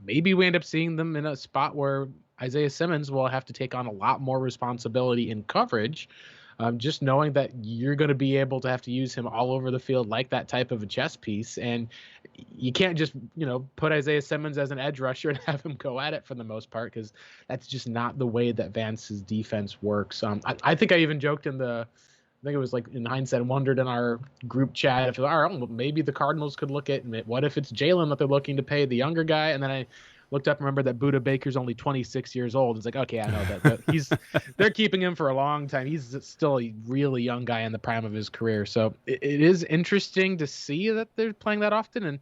Maybe we end up seeing them in a spot where Isaiah Simmons will have to take on a lot more responsibility in coverage, just knowing that you're going to be able to have to use him all over the field like that type of a chess piece. And you can't just, put Isaiah Simmons as an edge rusher and have him go at it for the most part, because that's just not the way that Vance's defense works. I think I even joked I think it was like in hindsight, wondered in our group chat if, all right, maybe the Cardinals could look at, what if it's Jalen that they're looking to pay, the younger guy? And then I looked up and remembered that Budda Baker's only 26 years old. It's like, okay, I know that they're keeping him for a long time. He's still a really young guy in the prime of his career. So it is interesting to see that they're playing that often. And,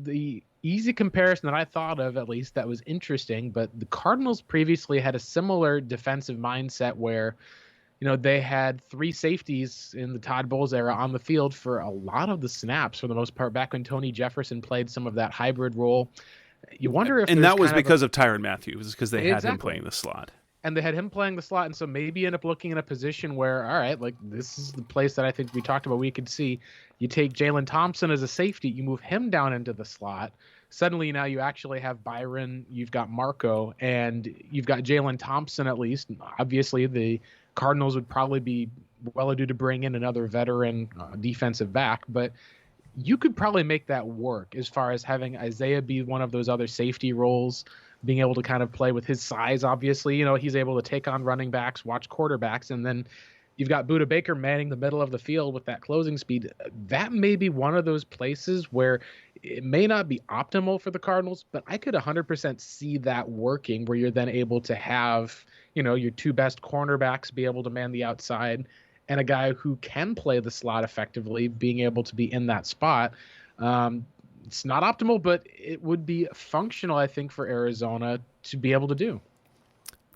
the easy comparison that I thought of, at least, that was interesting, but the Cardinals previously had a similar defensive mindset where, they had three safeties in the Todd Bowles era on the field for a lot of the snaps, for the most part, back when Tony Jefferson played some of that hybrid role. You wonder if, and that was because of Tyrann Mathieu, because they had him playing the slot. And they had him playing the slot, and so maybe end up looking in a position where, all right, like, this is the place that I think we talked about we could see. You take Jalen Thompson as a safety, you move him down into the slot. Suddenly now you actually have Byron, you've got Marco, and you've got Jalen Thompson at least. Obviously, the Cardinals would probably be well due to bring in another veteran defensive back, but you could probably make that work as far as having Isaiah be one of those other safety roles, being able to kind of play with his size. Obviously, he's able to take on running backs, watch quarterbacks, and then you've got Budda Baker manning the middle of the field with that closing speed. That may be one of those places where it may not be optimal for the Cardinals, but I could 100% see that working, where you're then able to have, your two best cornerbacks be able to man the outside, and a guy who can play the slot effectively being able to be in that spot. It's not optimal, but it would be functional, I think, for Arizona to be able to do.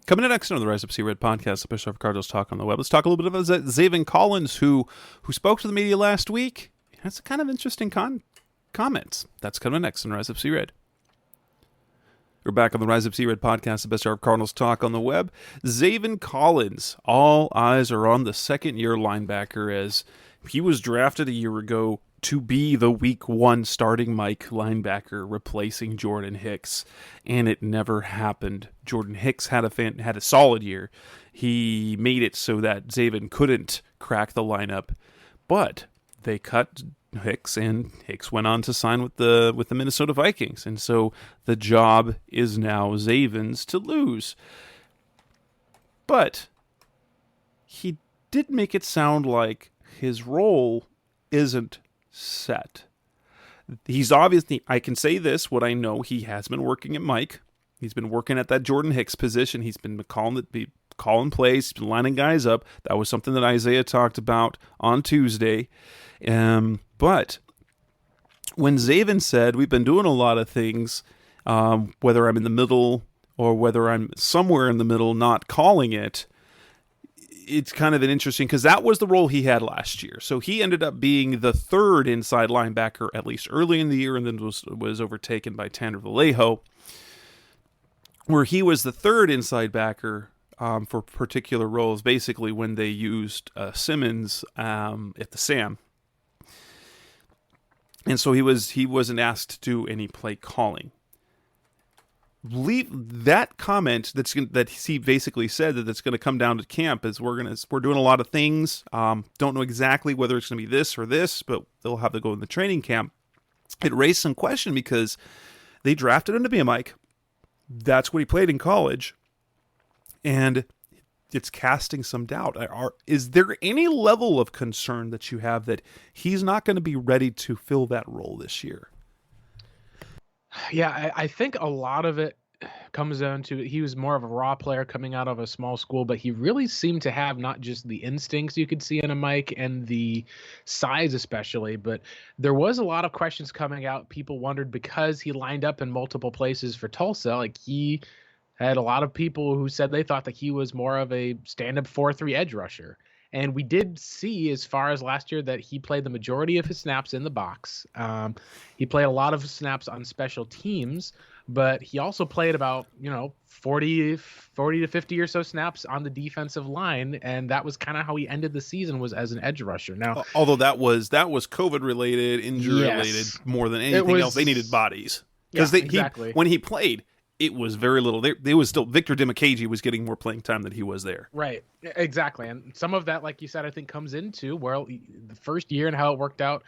Coming in next on the Rise Up See Red podcast, special for Cardinals Talk on the Web, let's talk a little bit about Zaven Collins, who spoke to the media last week. Has kind of interesting comments. That's coming next on Rise Up See Red. We're back on the Rise Up See Red podcast, the best hour of Cardinals Talk on the Web. Zaven Collins, all eyes are on the second-year linebacker, as he was drafted a year ago to be the week one starting Mike linebacker replacing Jordan Hicks, and it never happened. Jordan Hicks had a solid year. He made it so that Zaven couldn't crack the lineup, but they cut Hicks, and Hicks went on to sign with the Minnesota Vikings, and so the job is now Zaven's to lose. But he did make it sound like his role isn't set. He's obviously, I can say this, what I know, he has been working at Mike. He's been working at that Jordan Hicks position. He's been calling plays, he's been lining guys up. That was something that Isaiah talked about on Tuesday. But when Zaven said, we've been doing a lot of things, whether I'm in the middle or whether I'm somewhere in the middle, not calling it, it's kind of an interesting, because that was the role he had last year. So he ended up being the third inside linebacker, at least early in the year, and then was overtaken by Tanner Vallejo, where he was the third inside backer for particular roles, basically when they used Simmons at the Sam. And so he wasn't asked to do any play calling. Leave that comment that he basically said that it's going to come down to camp is we're doing a lot of things. Don't know exactly whether it's going to be this or this, but they'll have to go in the training camp. It raised some question because they drafted him to be a Mike. That's what he played in college, and it's casting some doubt. Is there any level of concern that you have that he's not going to be ready to fill that role this year? Yeah, I think a lot of it comes down to he was more of a raw player coming out of a small school, but he really seemed to have not just the instincts you could see in a Mike and the size especially, but there was a lot of questions coming out. People wondered, because he lined up in multiple places for Tulsa, like he had a lot of people who said they thought that he was more of a stand-up 4-3 edge rusher. And we did see, as far as last year, that he played the majority of his snaps in the box. He played a lot of snaps on special teams, but he also played about 40 to 50 or so snaps on the defensive line, and that was kind of how he ended the season, was as an edge rusher. Now, although that was COVID related, injury related more than anything else, they needed bodies because exactly. When he played, it was very little. There was still Victor Dimukeje was getting more playing time than he was there. Right, exactly, and some of that, like you said, I think comes into the first year and how it worked out.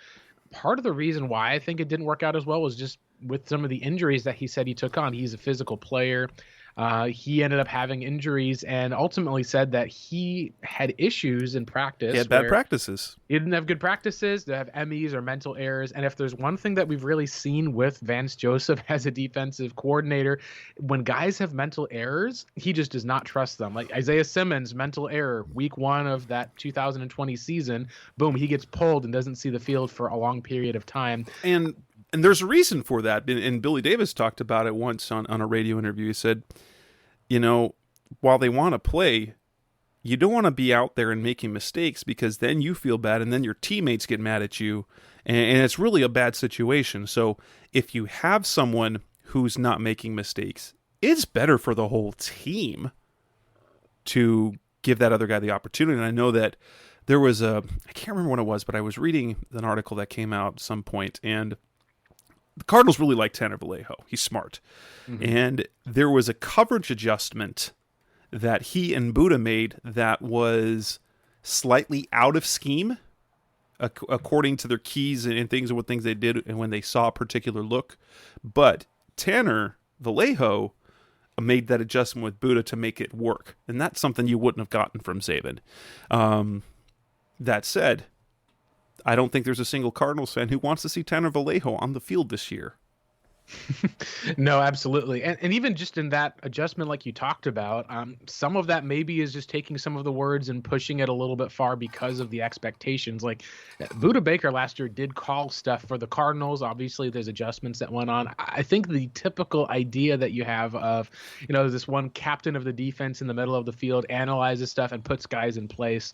Part of the reason why I think it didn't work out as well was just with some of the injuries that he said he took on. He's a physical player. He ended up having injuries and ultimately said that he had issues in practice. He had bad practices. He didn't have good practices. They have MEs or mental errors. And if there's one thing that we've really seen with Vance Joseph as a defensive coordinator, when guys have mental errors, he just does not trust them. Like Isaiah Simmons, mental error, week 1 of that 2020 season, boom, he gets pulled and doesn't see the field for a long period of time. And there's a reason for that. And Billy Davis talked about it once on a radio interview. He said, while they want to play, you don't want to be out there and making mistakes because then you feel bad and then your teammates get mad at you. And it's really a bad situation. So if you have someone who's not making mistakes, it's better for the whole team to give that other guy the opportunity. And I know that there was I can't remember when it was, but I was reading an article that came out at some point, and the Cardinals really like Tanner Vallejo. He's smart. Mm-hmm. And there was a coverage adjustment that he and Buddha made that was slightly out of scheme, according to their keys and things and what things they did and when they saw a particular look. But Tanner Vallejo made that adjustment with Buddha to make it work. And that's something you wouldn't have gotten from Zaven. That said, I don't think there's a single Cardinals fan who wants to see Tanner Vallejo on the field this year. No, absolutely. And even just in that adjustment, like you talked about, some of that maybe is just taking some of the words and pushing it a little bit far because of the expectations. Like Budda Baker last year did call stuff for the Cardinals. Obviously, there's adjustments that went on. I think the typical idea that you have of, this one captain of the defense in the middle of the field analyzes stuff and puts guys in place,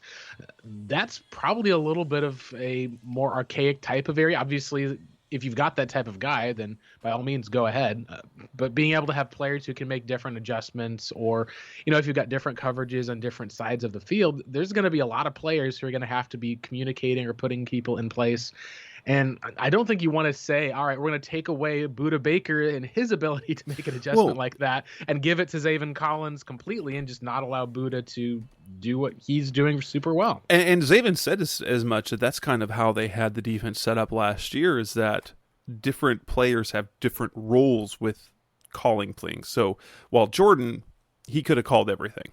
that's probably a little bit of a more archaic type of area. Obviously, if you've got that type of guy, then by all means go ahead. But being able to have players who can make different adjustments, or, if you've got different coverages on different sides of the field, there's going to be a lot of players who are going to have to be communicating or putting people in place. And I don't think you want to say, all right, we're going to take away Budda Baker and his ability to make an adjustment like that and give it to Zaven Collins completely and just not allow Budda to do what he's doing super well. And Zaven said as much that that's kind of how they had the defense set up last year, is that different players have different roles with calling things. So while Jordan, he could have called everything.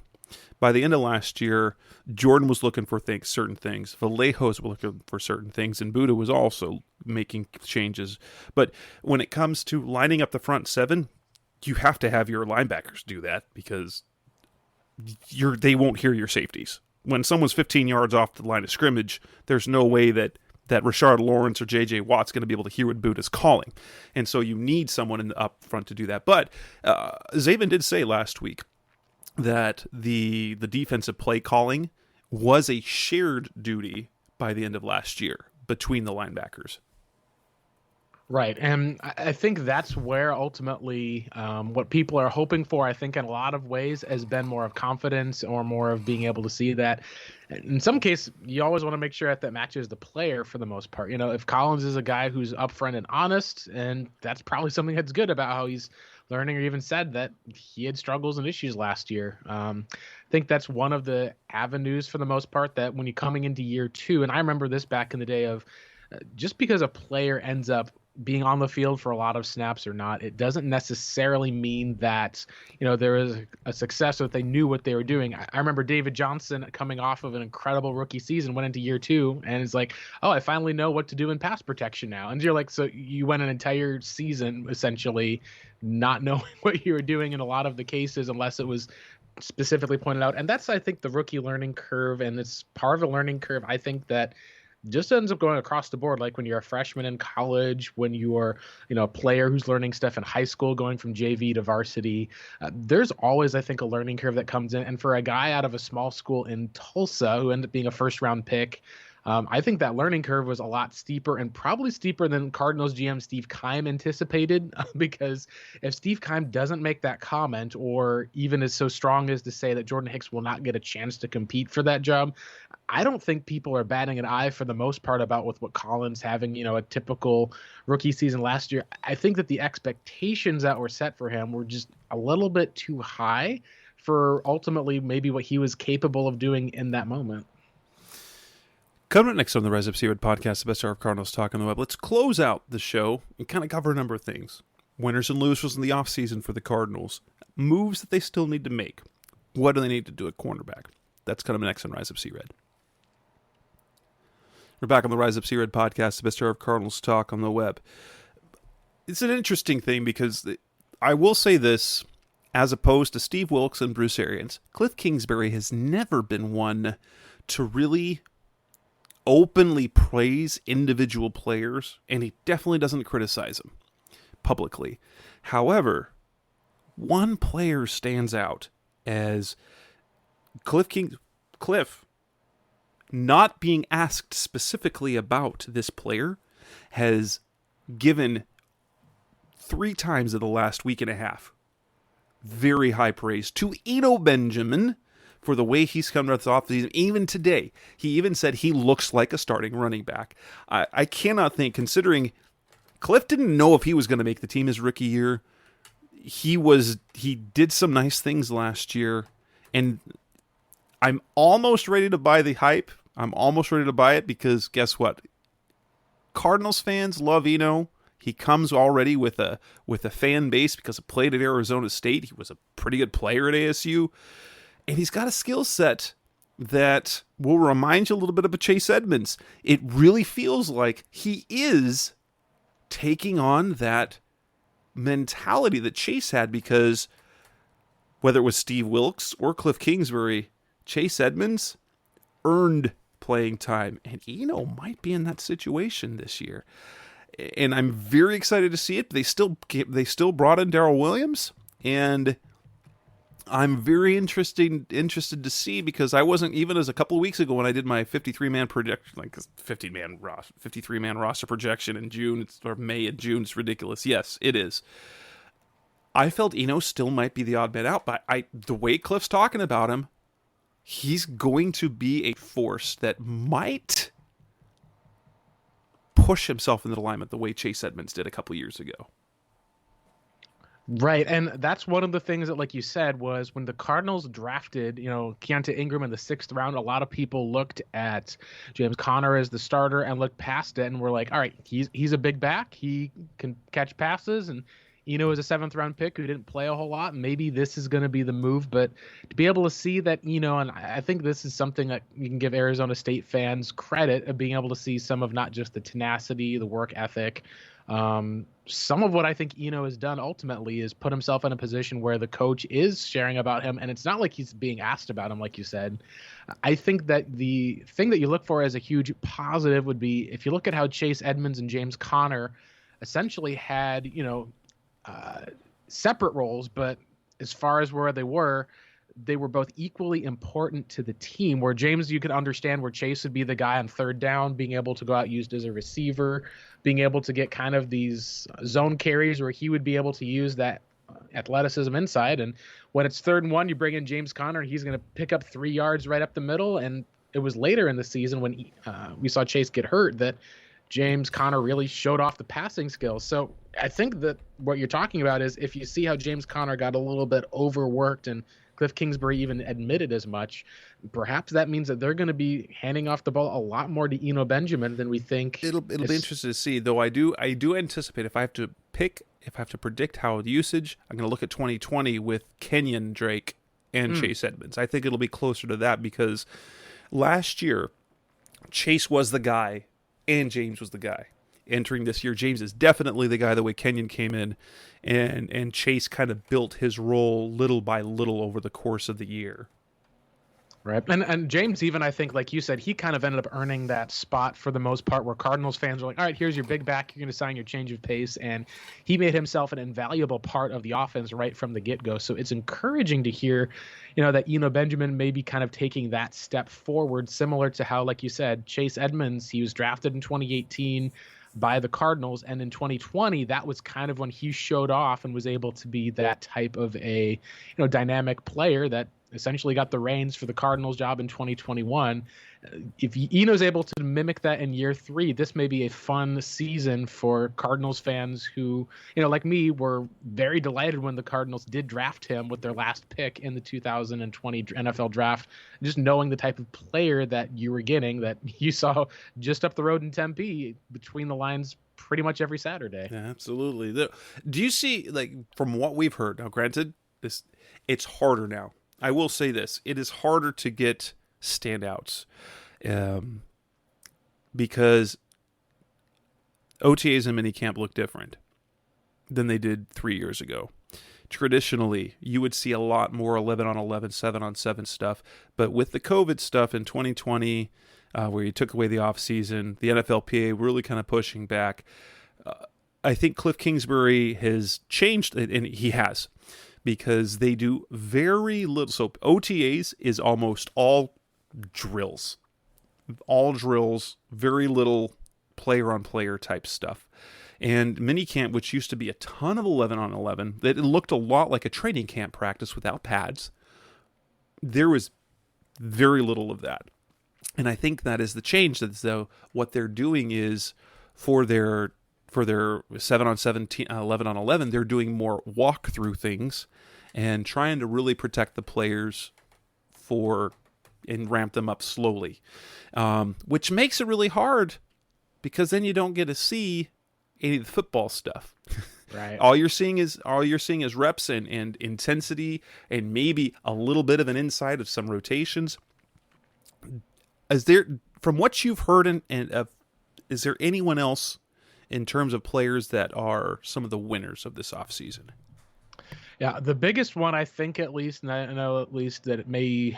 By the end of last year, Jordan was looking for certain things. Vallejo was looking for certain things, and Budda was also making changes. But when it comes to lining up the front seven, you have to have your linebackers do that because they won't hear your safeties. When someone's 15 yards off the line of scrimmage, there's no way that Rashard Lawrence or J.J. Watt's going to be able to hear what Budda's calling. And so you need someone up front to do that. But Zaven did say last week that the defensive play calling was a shared duty by the end of last year between the linebackers. Right. And I think that's where ultimately what people are hoping for, I think in a lot of ways, has been more of confidence or more of being able to see that. In some case, you always want to make sure that matches the player for the most part. If Collins is a guy who's upfront and honest, and that's probably something that's good about how he's learning, or even said that he had struggles and issues last year. I think that's one of the avenues for the most part that when you're coming into year 2, and I remember this back in the day of just because a player ends up being on the field for a lot of snaps or not, it doesn't necessarily mean that, there is a success or that they knew what they were doing. I remember David Johnson coming off of an incredible rookie season, went into year 2 and is like, oh, I finally know what to do in pass protection now. And you're like, so you went an entire season essentially not knowing what you were doing in a lot of the cases, unless it was specifically pointed out. And that's, I think, the rookie learning curve. And it's part of a learning curve, I think, that just ends up going across the board. Like when you're a freshman in college, when you're, a player who's learning stuff in high school, going from JV to varsity, there's always, I think, a learning curve that comes in. And for a guy out of a small school in Tulsa who ended up being a first-round pick, I think that learning curve was a lot steeper, and probably steeper than Cardinals GM Steve Keim anticipated, because if Steve Keim doesn't make that comment, or even is so strong as to say that Jordan Hicks will not get a chance to compete for that job, I don't think people are batting an eye for the most part about with what Collins having, a typical rookie season last year. I think that the expectations that were set for him were just a little bit too high for ultimately maybe what he was capable of doing in that moment. Coming up next on the Rise Up Seaward podcast, the best hour of Cardinals talk on the web. Let's close out the show and kind of cover a number of things. Winners and losers in the offseason for the Cardinals. Moves that they still need to make. What do they need to do at cornerback? That's coming up next on Rise Up Seaward. We're back on the Rise Up Seaward podcast, the best hour of Cardinals talk on the web. It's an interesting thing because I will say this, as opposed to Steve Wilkes and Bruce Arians, Cliff Kingsbury has never been one to really openly praise individual players, and he definitely doesn't criticize them publicly. However, one player stands out as Cliff, not being asked specifically about this player, has given 3 times in the last week and a half very high praise to Eno Benjamin for the way he's come to the offseason. Even today, he even said he looks like a starting running back. I cannot think, considering Cliff didn't know if he was going to make the team his rookie year. He did some nice things last year, and I'm almost ready to buy the hype. I'm almost ready to buy it because guess what? Cardinals fans love Eno. He comes already with a fan base because he played at Arizona State. He was a pretty good player at ASU. And he's got a skill set that will remind you a little bit of a Chase Edmonds. It really feels like he is taking on that mentality that Chase had, because whether it was Steve Wilkes or Cliff Kingsbury, Chase Edmonds earned playing time. And Eno might be in that situation this year. And I'm very excited to see it. They still brought in Darrell Williams, and I'm very interested to see, because I wasn't, even as a couple of weeks ago when I did my 53-man projection, like 53-man roster projection in June, or May and June, it's ridiculous. Yes, it is. I felt Eno still might be the odd man out, but the way Cliff's talking about him, he's going to be a force that might push himself into the alignment the way Chase Edmonds did a couple years ago. Right, and that's one of the things that, like you said, was when the Cardinals drafted, Keontae Ingram in the 6th round, a lot of people looked at James Conner as the starter and looked past it and were like, all right, he's a big back, he can catch passes, and Eno is a 7th-round pick who didn't play a whole lot. Maybe this is going to be the move, but to be able to see that, and I think this is something that you can give Arizona State fans credit of being able to see some of not just the tenacity, the work ethic, some of what I think Eno has done ultimately is put himself in a position where the coach is sharing about him, and it's not like he's being asked about him, like you said. I think that the thing that you look for as a huge positive would be if you look at how Chase Edmonds and James Conner essentially had, separate roles, but as far as where they were both equally important to the team, where James, you could understand where Chase would be the guy on 3rd down, being able to go out used as a receiver, being able to get kind of these zone carries where he would be able to use that athleticism inside. And when it's 3rd and 1, you bring in James Conner, he's going to pick up 3 yards right up the middle. And it was later in the season when we saw Chase get hurt that James Conner really showed off the passing skills. So I think that what you're talking about is if you see how James Conner got a little bit overworked, and Cliff Kingsbury even admitted as much, perhaps that means that they're going to be handing off the ball a lot more to Eno Benjamin than we think. It'll be interesting to see, though. I do anticipate if I have to predict how the usage, I'm going to look at 2020 with Kenyon Drake and Chase Edmonds. I think it'll be closer to that, because last year Chase was the guy and James was the guy. Entering this year, James is definitely the guy the way Kenyon came in, and Chase kind of built his role little by little over the course of the year. Right. And James, even I think, like you said, he kind of ended up earning that spot for the most part, where Cardinals fans were like, all right, here's your big back. You're going to sign your change of pace. And he made himself an invaluable part of the offense right from the get-go. So it's encouraging to hear, that Eno Benjamin may be kind of taking that step forward, similar to how, like you said, Chase Edmonds, he was drafted in 2018 by the Cardinals. And in 2020, that was kind of when he showed off and was able to be that type of a, dynamic player that essentially got the reins for the Cardinals job in 2021. If Eno's able to mimic that in year 3, this may be a fun season for Cardinals fans who, like me, were very delighted when the Cardinals did draft him with their last pick in the 2020 NFL draft, just knowing the type of player that you were getting, that you saw just up the road in Tempe between the lines pretty much every Saturday. Yeah, absolutely. Do you see, like, from what we've heard, now granted, it's harder now. I will say this, it is harder to get standouts because OTAs and minicamp look different than they did 3 years ago. Traditionally, you would see a lot more 11-on-11, 7-on-7 stuff, but with the COVID stuff in 2020, where you took away the offseason, the NFLPA really kind of pushing back, I think Cliff Kingsbury has changed, and he has, because they do very little. So OTAs is almost all drills, very little player-on-player type stuff. And minicamp, which used to be a ton of 11-on-11, that it looked a lot like a training camp practice without pads, there was very little of that. And I think that is the change. That so what they're doing is for their 7-on-7, 11-on-11, they're doing more walk-through things and trying to really protect the players and ramp them up slowly, which makes it really hard because then you don't get to see any of the football stuff. Right. All you're seeing is reps and intensity and maybe a little bit of an insight of some rotations. From what you've heard, is there anyone else in terms of players that are some of the winners of this offseason? Yeah, the biggest one, I think, at least, and I know at least that it maybe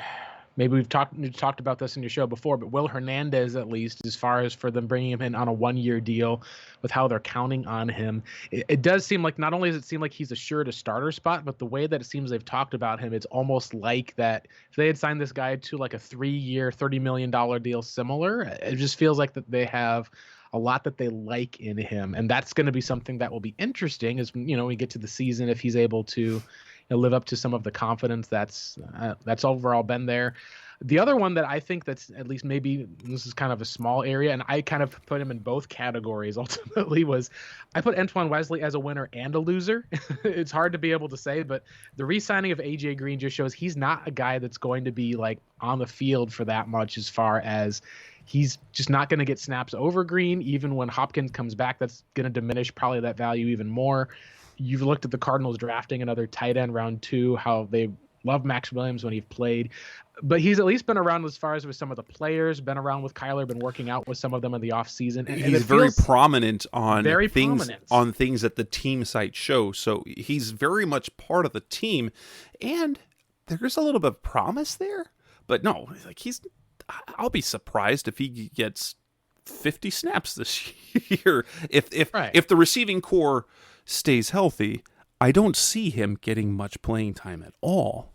we've talked about this in your show before, but Will Hernandez, at least, as far as for them bringing him in on a 1-year deal with how they're counting on him, it does seem like not only does it seem like he's assured a starter spot, but the way that it seems they've talked about him, it's almost like that if they had signed this guy to like a 3-year, $30 million deal similar, it just feels like that they have a lot that they like in him. And that's going to be something that will be interesting as, we get to the season, if he's able to live up to some of the confidence that's overall been there. The other one that I think that's at least maybe this is kind of a small area, and I kind of put him in both categories ultimately, was I put Antoine Wesley as a winner and a loser. It's hard to be able to say, but the re-signing of AJ Green just shows he's not a guy that's going to be like on the field for that much, as far as he's just not going to get snaps over Green. Even when Hopkins comes back, that's going to diminish probably that value even more. You've looked at the Cardinals drafting another tight end round 2, how they love Max Williams when he's played, but he's at least been around as far as with some of the players, been around with Kyler, been working out with some of them in the offseason. And he's very prominent on things that the team site shows. So he's very much part of the team, and there's a little bit of promise there, but no, like I'll be surprised if he gets 50 snaps this year. If the receiving core stays healthy, I don't see him getting much playing time at all.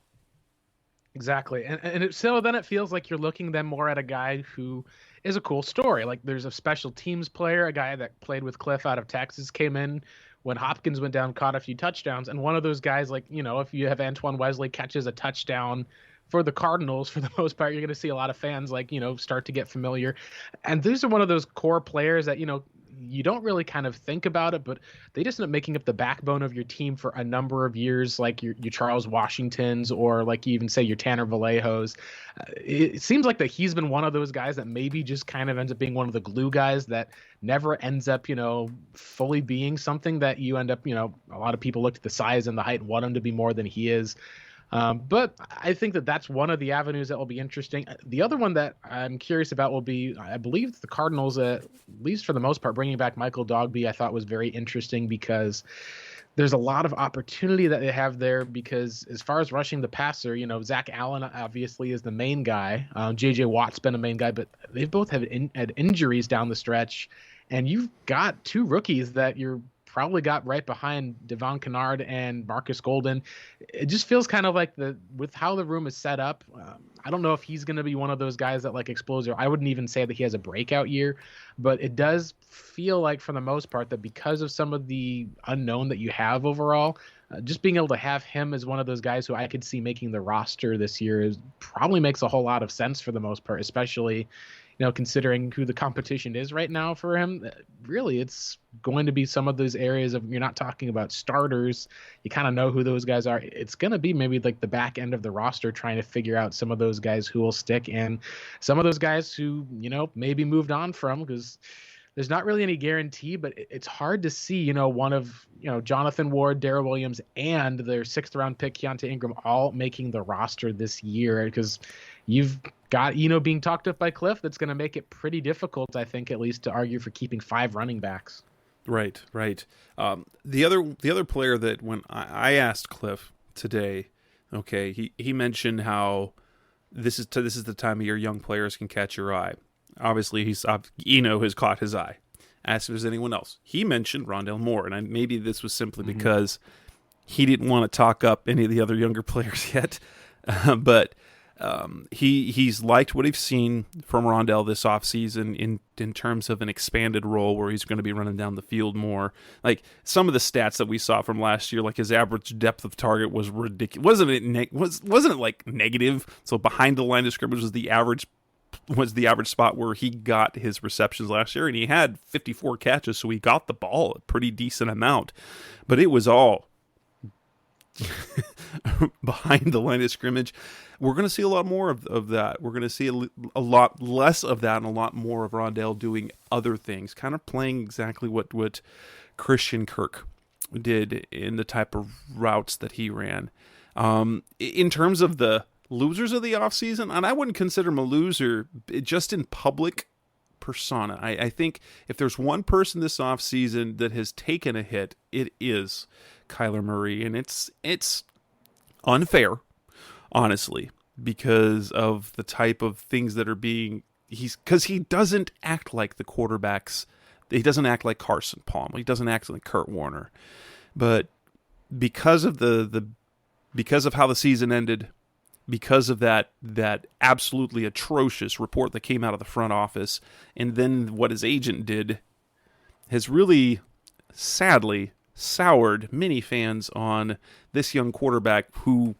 Exactly. So then it feels like you're looking then more at a guy who is a cool story. Like there's a special teams player, a guy that played with Cliff out of Texas, came in when Hopkins went down, caught a few touchdowns. And one of those guys, like, if you have Antoine Wesley catches a touchdown for the Cardinals, for the most part, you're going to see a lot of fans start to get familiar. And these are one of those core players that, you don't really kind of think about it, but they just end up making up the backbone of your team for a number of years, like your Charles Washingtons, or like you even say your Tanner Vallejos. It seems like that he's been one of those guys that maybe just kind of ends up being one of the glue guys that never ends up, fully being something that you end up, a lot of people look at the size and the height and want him to be more than he is. But I think that that's one of the avenues that will be interesting. The other one that I'm curious about will be, I believe the Cardinals, at least for the most part, bringing back Michael Dogbe, I thought was very interesting because there's a lot of opportunity that they have there because as far as rushing the passer, Zach Allen obviously is the main guy. J.J. Watt's been a main guy, but they've both had injuries down the stretch. And you've got two rookies that you're probably got right behind Devon Kennard and Marcus Golden. It just feels kind of like with how the room is set up. I don't know if he's going to be one of those guys that like explodes. Or I wouldn't even say that he has a breakout year, but it does feel like for the most part that because of some of the unknown that you have overall, just being able to have him as one of those guys who I could see making the roster this year probably makes a whole lot of sense for the most part, especially considering who the competition is right now for him. Really, it's going to be some of those areas of, you're not talking about starters. You kind of know who those guys are. It's going to be maybe like the back end of the roster trying to figure out some of those guys who will stick and some of those guys who, maybe moved on from, because there's not really any guarantee, but it's hard to see, one of, Jonathan Ward, Darrell Williams, and their 6th round pick, Keontae Ingram, all making the roster this year, because you've got, being talked up by Cliff. That's going to make it pretty difficult, I think, at least to argue for keeping 5 running backs. Right. The other player that when I asked Cliff today, okay, he mentioned how this is the time of year young players can catch your eye. Obviously, Eno has caught his eye. Asked if there's anyone else. He mentioned Rondale Moore, and maybe this was simply because he didn't want to talk up any of the other younger players yet. But he's liked what he's seen from Rondale this offseason in terms of an expanded role where he's going to be running down the field more. Like some of the stats that we saw from last year, like his average depth of target was ridiculous. Wasn't it like negative? So behind the line of scrimmage was the average spot where he got his receptions last year, and he had 54 catches, so he got the ball a pretty decent amount, but it was all behind the line of scrimmage. We're going to see a lot more of that. We're going to see a lot less of that and a lot more of Rondale doing other things, kind of playing exactly what Christian Kirk did in the type of routes that he ran. In terms of the losers of the offseason, and I wouldn't consider him a loser just in public persona. I think if there's one person this offseason that has taken a hit, it is Kyler Murray, and it's unfair, honestly, because of the type of things that are because he doesn't act like the quarterbacks. He doesn't act like Carson Palmer. He doesn't act like Kurt Warner. But because of because of how the season ended, because of that absolutely atrocious report that came out of the front office, and then what his agent did, has really, sadly, soured many fans on this young quarterback who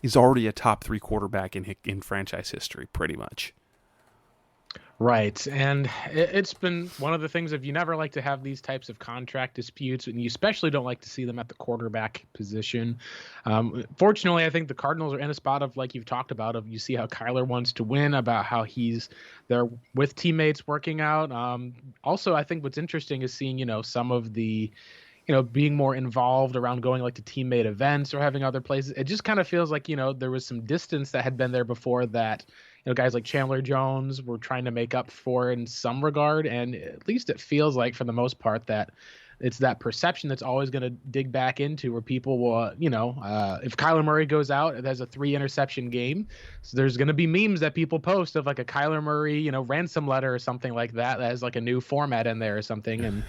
is already a top 3 quarterback in franchise history, pretty much. Right. And it's been one of the things of, you never like to have these types of contract disputes, and you especially don't like to see them at the quarterback position. Fortunately, I think the Cardinals are in a spot of, like you've talked about, of you see how Kyler wants to win, about how he's there with teammates working out. Also, I think what's interesting is seeing, some of the, being more involved around going like to teammate events or having other places. It just kind of feels like, there was some distance that had been there before that, guys like Chandler Jones were trying to make up for in some regard. And at least it feels like, for the most part, that it's that perception that's always going to dig back into, where people will, if Kyler Murray goes out, it has a 3 interception game. So there's going to be memes that people post of like a Kyler Murray, ransom letter or something like that has like a new format in there or something. And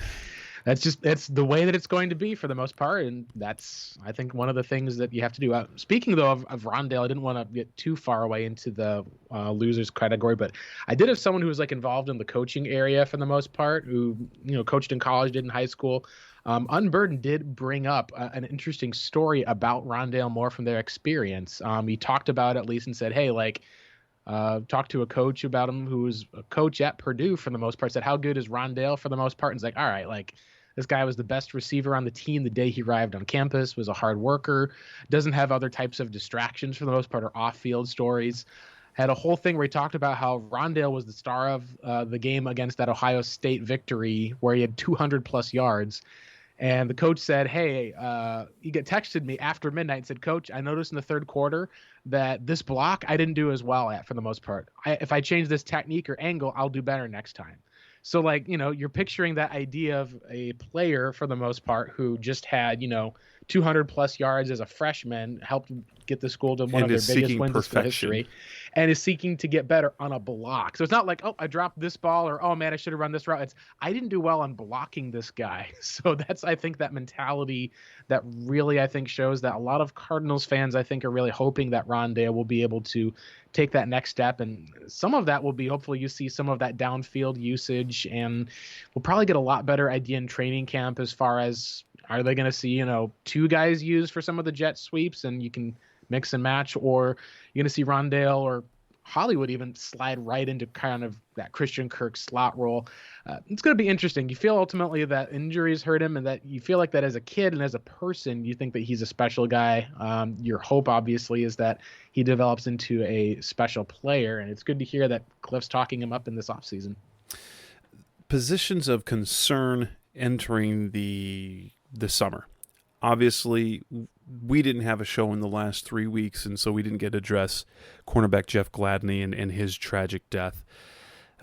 it's the way that it's going to be for the most part. And that's, I think, one of the things that you have to do. Speaking, though, of Rondale, I didn't want to get too far away into the losers category, but I did have someone who was like involved in the coaching area for the most part, who, coached in college, did in high school. Unburdened did bring up an interesting story about Rondale Moore from their experience. He talked about it at least and said, hey, talked to a coach about him who was a coach at Purdue for the most part, said, how good is Rondale for the most part? And it's like, all right, this guy was the best receiver on the team the day he arrived on campus, was a hard worker, doesn't have other types of distractions for the most part or off-field stories. Had a whole thing where he talked about how Rondale was the star of the game against that Ohio State victory where he had 200-plus yards. And the coach said, hey, he texted me after midnight and said, Coach, I noticed in the third quarter that this block I didn't do as well at for the most part. If I change this technique or angle, I'll do better next time. So, like, you're picturing that idea of a player for the most part who just had, 200 plus yards as a freshman, helped get the school to one of their biggest wins in school history, and is seeking to get better on a block. So it's not like, oh, I dropped this ball, or, oh man, I should have run this route. It's, I didn't do well on blocking this guy. So that's, I think, that mentality that really, I think, shows that a lot of Cardinals fans, I think, are really hoping that Rondale will be able to take that next step. And some of that will be, hopefully you see some of that downfield usage, and we'll probably get a lot better idea in training camp as far as, are they going to see, two guys used for some of the jet sweeps and you can mix and match, or you're going to see Rondale or Hollywood even slide right into kind of that Christian Kirk slot role. It's going to be interesting. You feel ultimately that injuries hurt him, and that you feel like that as a kid and as a person, you think that he's a special guy. Your hope obviously is that he develops into a special player, and it's good to hear that Cliff's talking him up in this offseason. Positions of concern entering the summer. Obviously, we didn't have a show in the last 3 weeks, and so we didn't get to address cornerback Jeff Gladney and his tragic death.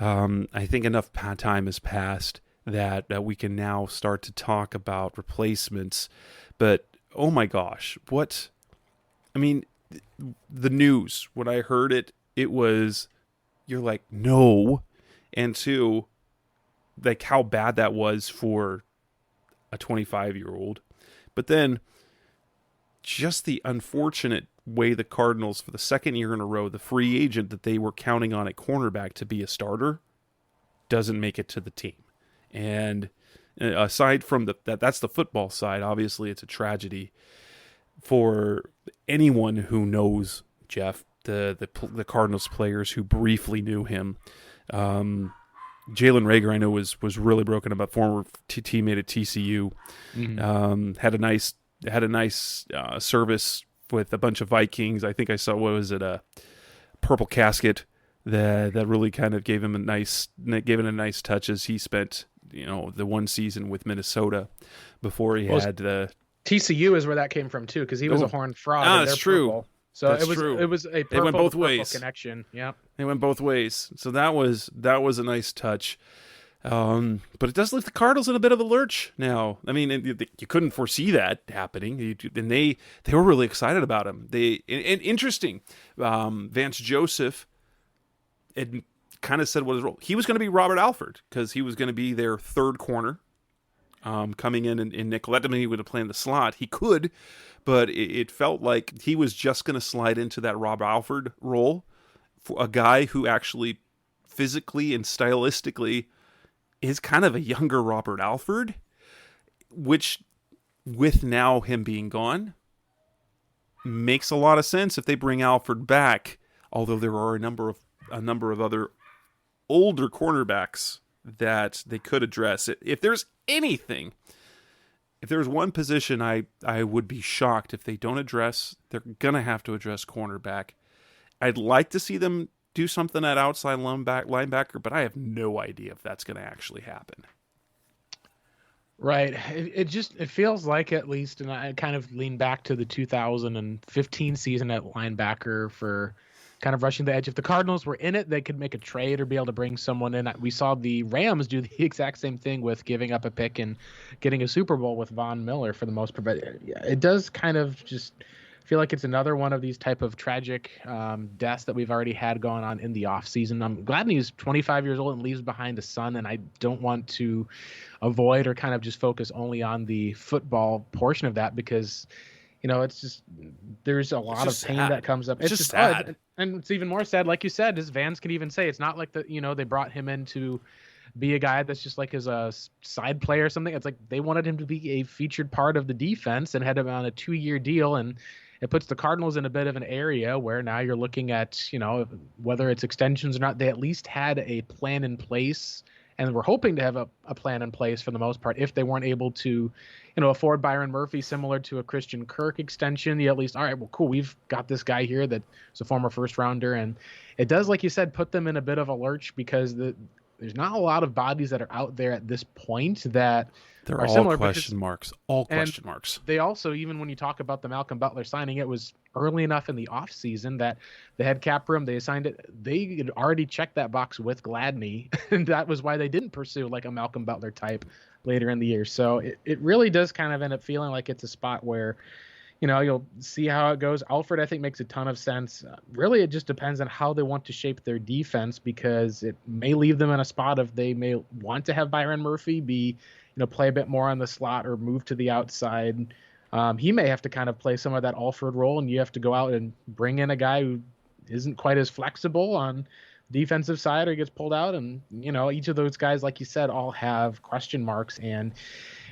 I think enough time has passed that we can now start to talk about replacements. But, oh my gosh, the news, when I heard it, it was, you're like, no. And two, like how bad that was for a 25-year-old. But then just the unfortunate way the Cardinals, for the second year in a row, the free agent that they were counting on at cornerback to be a starter doesn't make it to the team. And aside from that's the football side, obviously it's a tragedy for anyone who knows Jeff, the Cardinals players who briefly knew him. Jalen Reagor, I know, was really broken about, former teammate at TCU. Mm-hmm. Had a nice service with a bunch of Vikings. I think I saw, a purple casket that really kind of gave it a nice touch as he spent the one season with Minnesota before he had the TCU is where that came from too, because he was a Horned Frog. That's true. Purple. So That's it was true. It was a they went both ways connection. Yeah, they went both ways. So that was a nice touch. But it does leave the Cardinals in a bit of a lurch now. I mean, you couldn't foresee that happening, and they were really excited about him. Interesting. Vance Joseph had kind of said what his role. He was going to be Robert Alford because he was going to be their third corner, coming in nickel. That didn't mean he would have played in the slot. He could. But it felt like he was just going to slide into that Rob Alford role, for a guy who actually physically and stylistically is kind of a younger Robert Alford, which, with now him being gone, makes a lot of sense if they bring Alford back. Although there are a number of other older cornerbacks that they could address. If there's one position I would be shocked if they don't address, they're going to have to address cornerback. I'd like to see them do something at outside linebacker, but I have no idea if that's going to actually happen. Right. It feels like, at least, and I kind of lean back to the 2015 season at linebacker for kind of rushing the edge. If the Cardinals were in it, they could make a trade or be able to bring someone in. We saw the Rams do the exact same thing with giving up a pick and getting a Super Bowl with Von Miller for the most part. But it does kind of just feel like it's another one of these type of tragic deaths that we've already had going on in the offseason. I'm glad he's 25 years old and leaves behind a son, and I don't want to avoid or kind of just focus only on the football portion of that, because it's just, there's a lot of pain that comes up. It's just sad. And it's even more sad, like you said, as Vance can even say, it's not like they brought him in to be a guy that's just like as a side player or something. It's like they wanted him to be a featured part of the defense and had him on a 2-year deal. And it puts the Cardinals in a bit of an area where now you're looking at, whether it's extensions or not, they at least had a plan in place. And we're hoping to have a plan in place for the most part. If they weren't able to, afford Byron Murphy similar to a Christian Kirk extension, you at least, all right, well, cool, we've got this guy here that's a former first rounder. And it does, like you said, put them in a bit of a lurch, because there's not a lot of bodies that are out there at this point that They're are all similar. question marks. All question marks. They also, even when you talk about the Malcolm Butler signing, it was early enough in the offseason that they had cap room. They assigned it. They had already checked that box with Gladney, and that was why they didn't pursue like a Malcolm Butler type later in the year. So it really does kind of end up feeling like it's a spot where, you'll see how it goes. Alford, I think, makes a ton of sense. Really, it just depends on how they want to shape their defense, because it may leave them in a spot if they may want to have Byron Murphy play a bit more on the slot or move to the outside. He may have to kind of play some of that Alford role, and you have to go out and bring in a guy who isn't quite as flexible on defensive side or gets pulled out. And, each of those guys, like you said, all have question marks, and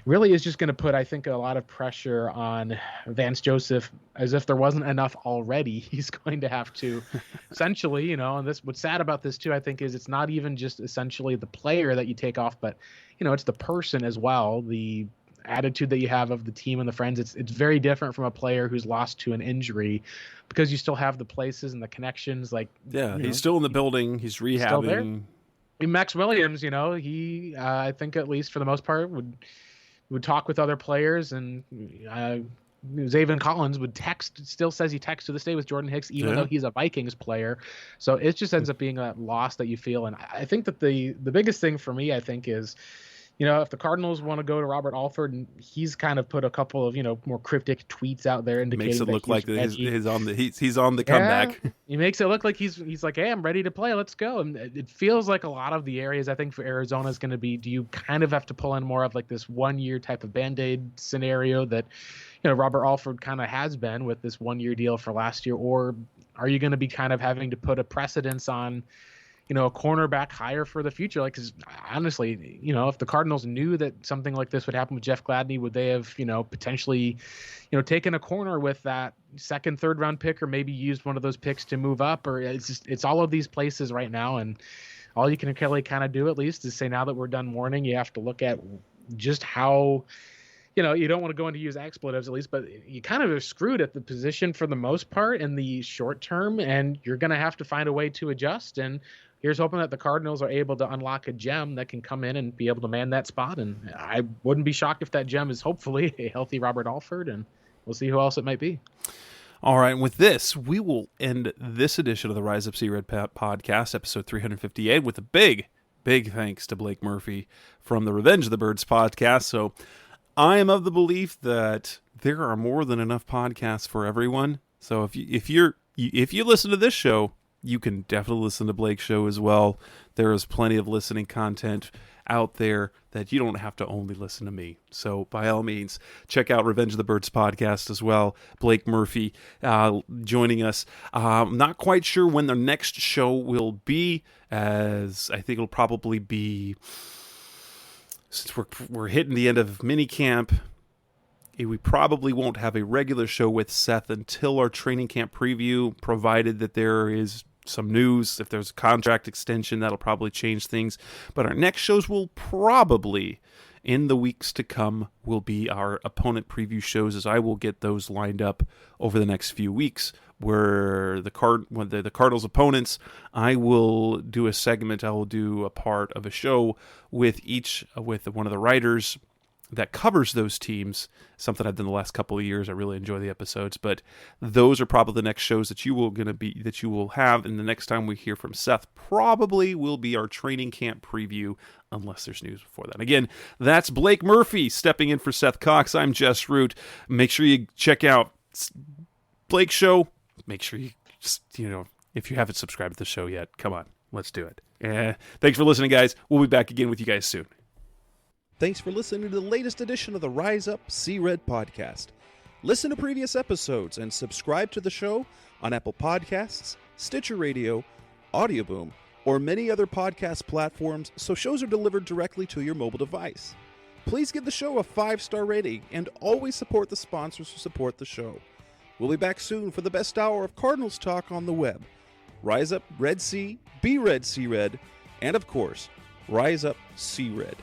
really is just going to put, I think, a lot of pressure on Vance Joseph, as if there wasn't enough already. He's going to have to essentially, and what's sad about this too, I think, is it's not even just essentially the player that you take off, but, it's the person as well. The attitude that you have of the team and the friends, it's very different from a player who's lost to an injury, because you still have the places and the connections. Like, he's still in the building. He's rehabbing. Still there. Max Williams, he, I think, at least for the most part, would talk with other players, and Zaven Collins still says he texts to this day with Jordan Hicks, even though he's a Vikings player. So it just ends up being a loss that you feel. And I think that the biggest thing for me, I think, is, if the Cardinals want to go to Robert Alford, and he's kind of put a couple of, more cryptic tweets out there indicating makes it look like he's on the comeback. He makes it look like he's like, hey, I'm ready to play. Let's go. And it feels like a lot of the areas, I think, for Arizona is going to be, do you kind of have to pull in more of like this 1 year type of Band-Aid scenario that, Robert Alford kind of has been with this 1 year deal for last year? Or are you going to be kind of having to put a precedence on, a cornerback hire for the future? Like, 'cause honestly, if the Cardinals knew that something like this would happen with Jeff Gladney, would they have, potentially, taken a corner with that second, third round pick, or maybe used one of those picks to move up? Or it's all of these places right now. And all you can really kind of do, at least, is say, now that we're done mourning, you have to look at just how, you don't want to go into use expletives, at least, but you kind of are screwed at the position for the most part in the short term, and you're going to have to find a way to adjust. And here's hoping that the Cardinals are able to unlock a gem that can come in and be able to man that spot. And I wouldn't be shocked if that gem is hopefully a healthy Robert Alford, and we'll see who else it might be. All right, and with this, we will end this edition of the Rise Up See Red podcast, episode 358, with a big thanks to Blake Murphy from the Revenge of the Birds podcast. So I am of the belief that there are more than enough podcasts for everyone. So if you listen to this show, you can definitely listen to Blake's show as well. There is plenty of listening content out there that you don't have to only listen to me. So by all means, check out Revenge of the Birds podcast as well. Blake Murphy joining us. I'm not quite sure when the next show will be, as I think it'll probably be, since we're hitting the end of minicamp, we probably won't have a regular show with Seth until our training camp preview, provided that there is some news. If there's a contract extension, that'll probably change things. But our next shows will probably, in the weeks to come, will be our opponent preview shows, as I will get those lined up over the next few weeks, where the Cardinals opponents, I will do a segment, I will do a part of a show with one of the writers that covers those teams, something I've done the last couple of years. I really enjoy the episodes, but those are probably the next shows that you will have. And the next time we hear from Seth probably will be our training camp preview, unless there's news before that. Again, that's Blake Murphy stepping in for Seth Cox. I'm Jess Root. Make sure you check out Blake's show. Make sure you if you haven't subscribed to the show yet, come on, let's do it. Thanks for listening, guys. We'll be back again with you guys soon. Thanks for listening to the latest edition of the Rise Up See Red podcast. Listen to previous episodes and subscribe to the show on Apple Podcasts, Stitcher Radio, Audioboom, or many other podcast platforms, so shows are delivered directly to your mobile device. Please give the show a 5-star rating and always support the sponsors who support the show. We'll be back soon for the best hour of Cardinals talk on the web. Rise up, Red Sea, be Red, See Red, and of course, Rise Up, See Red.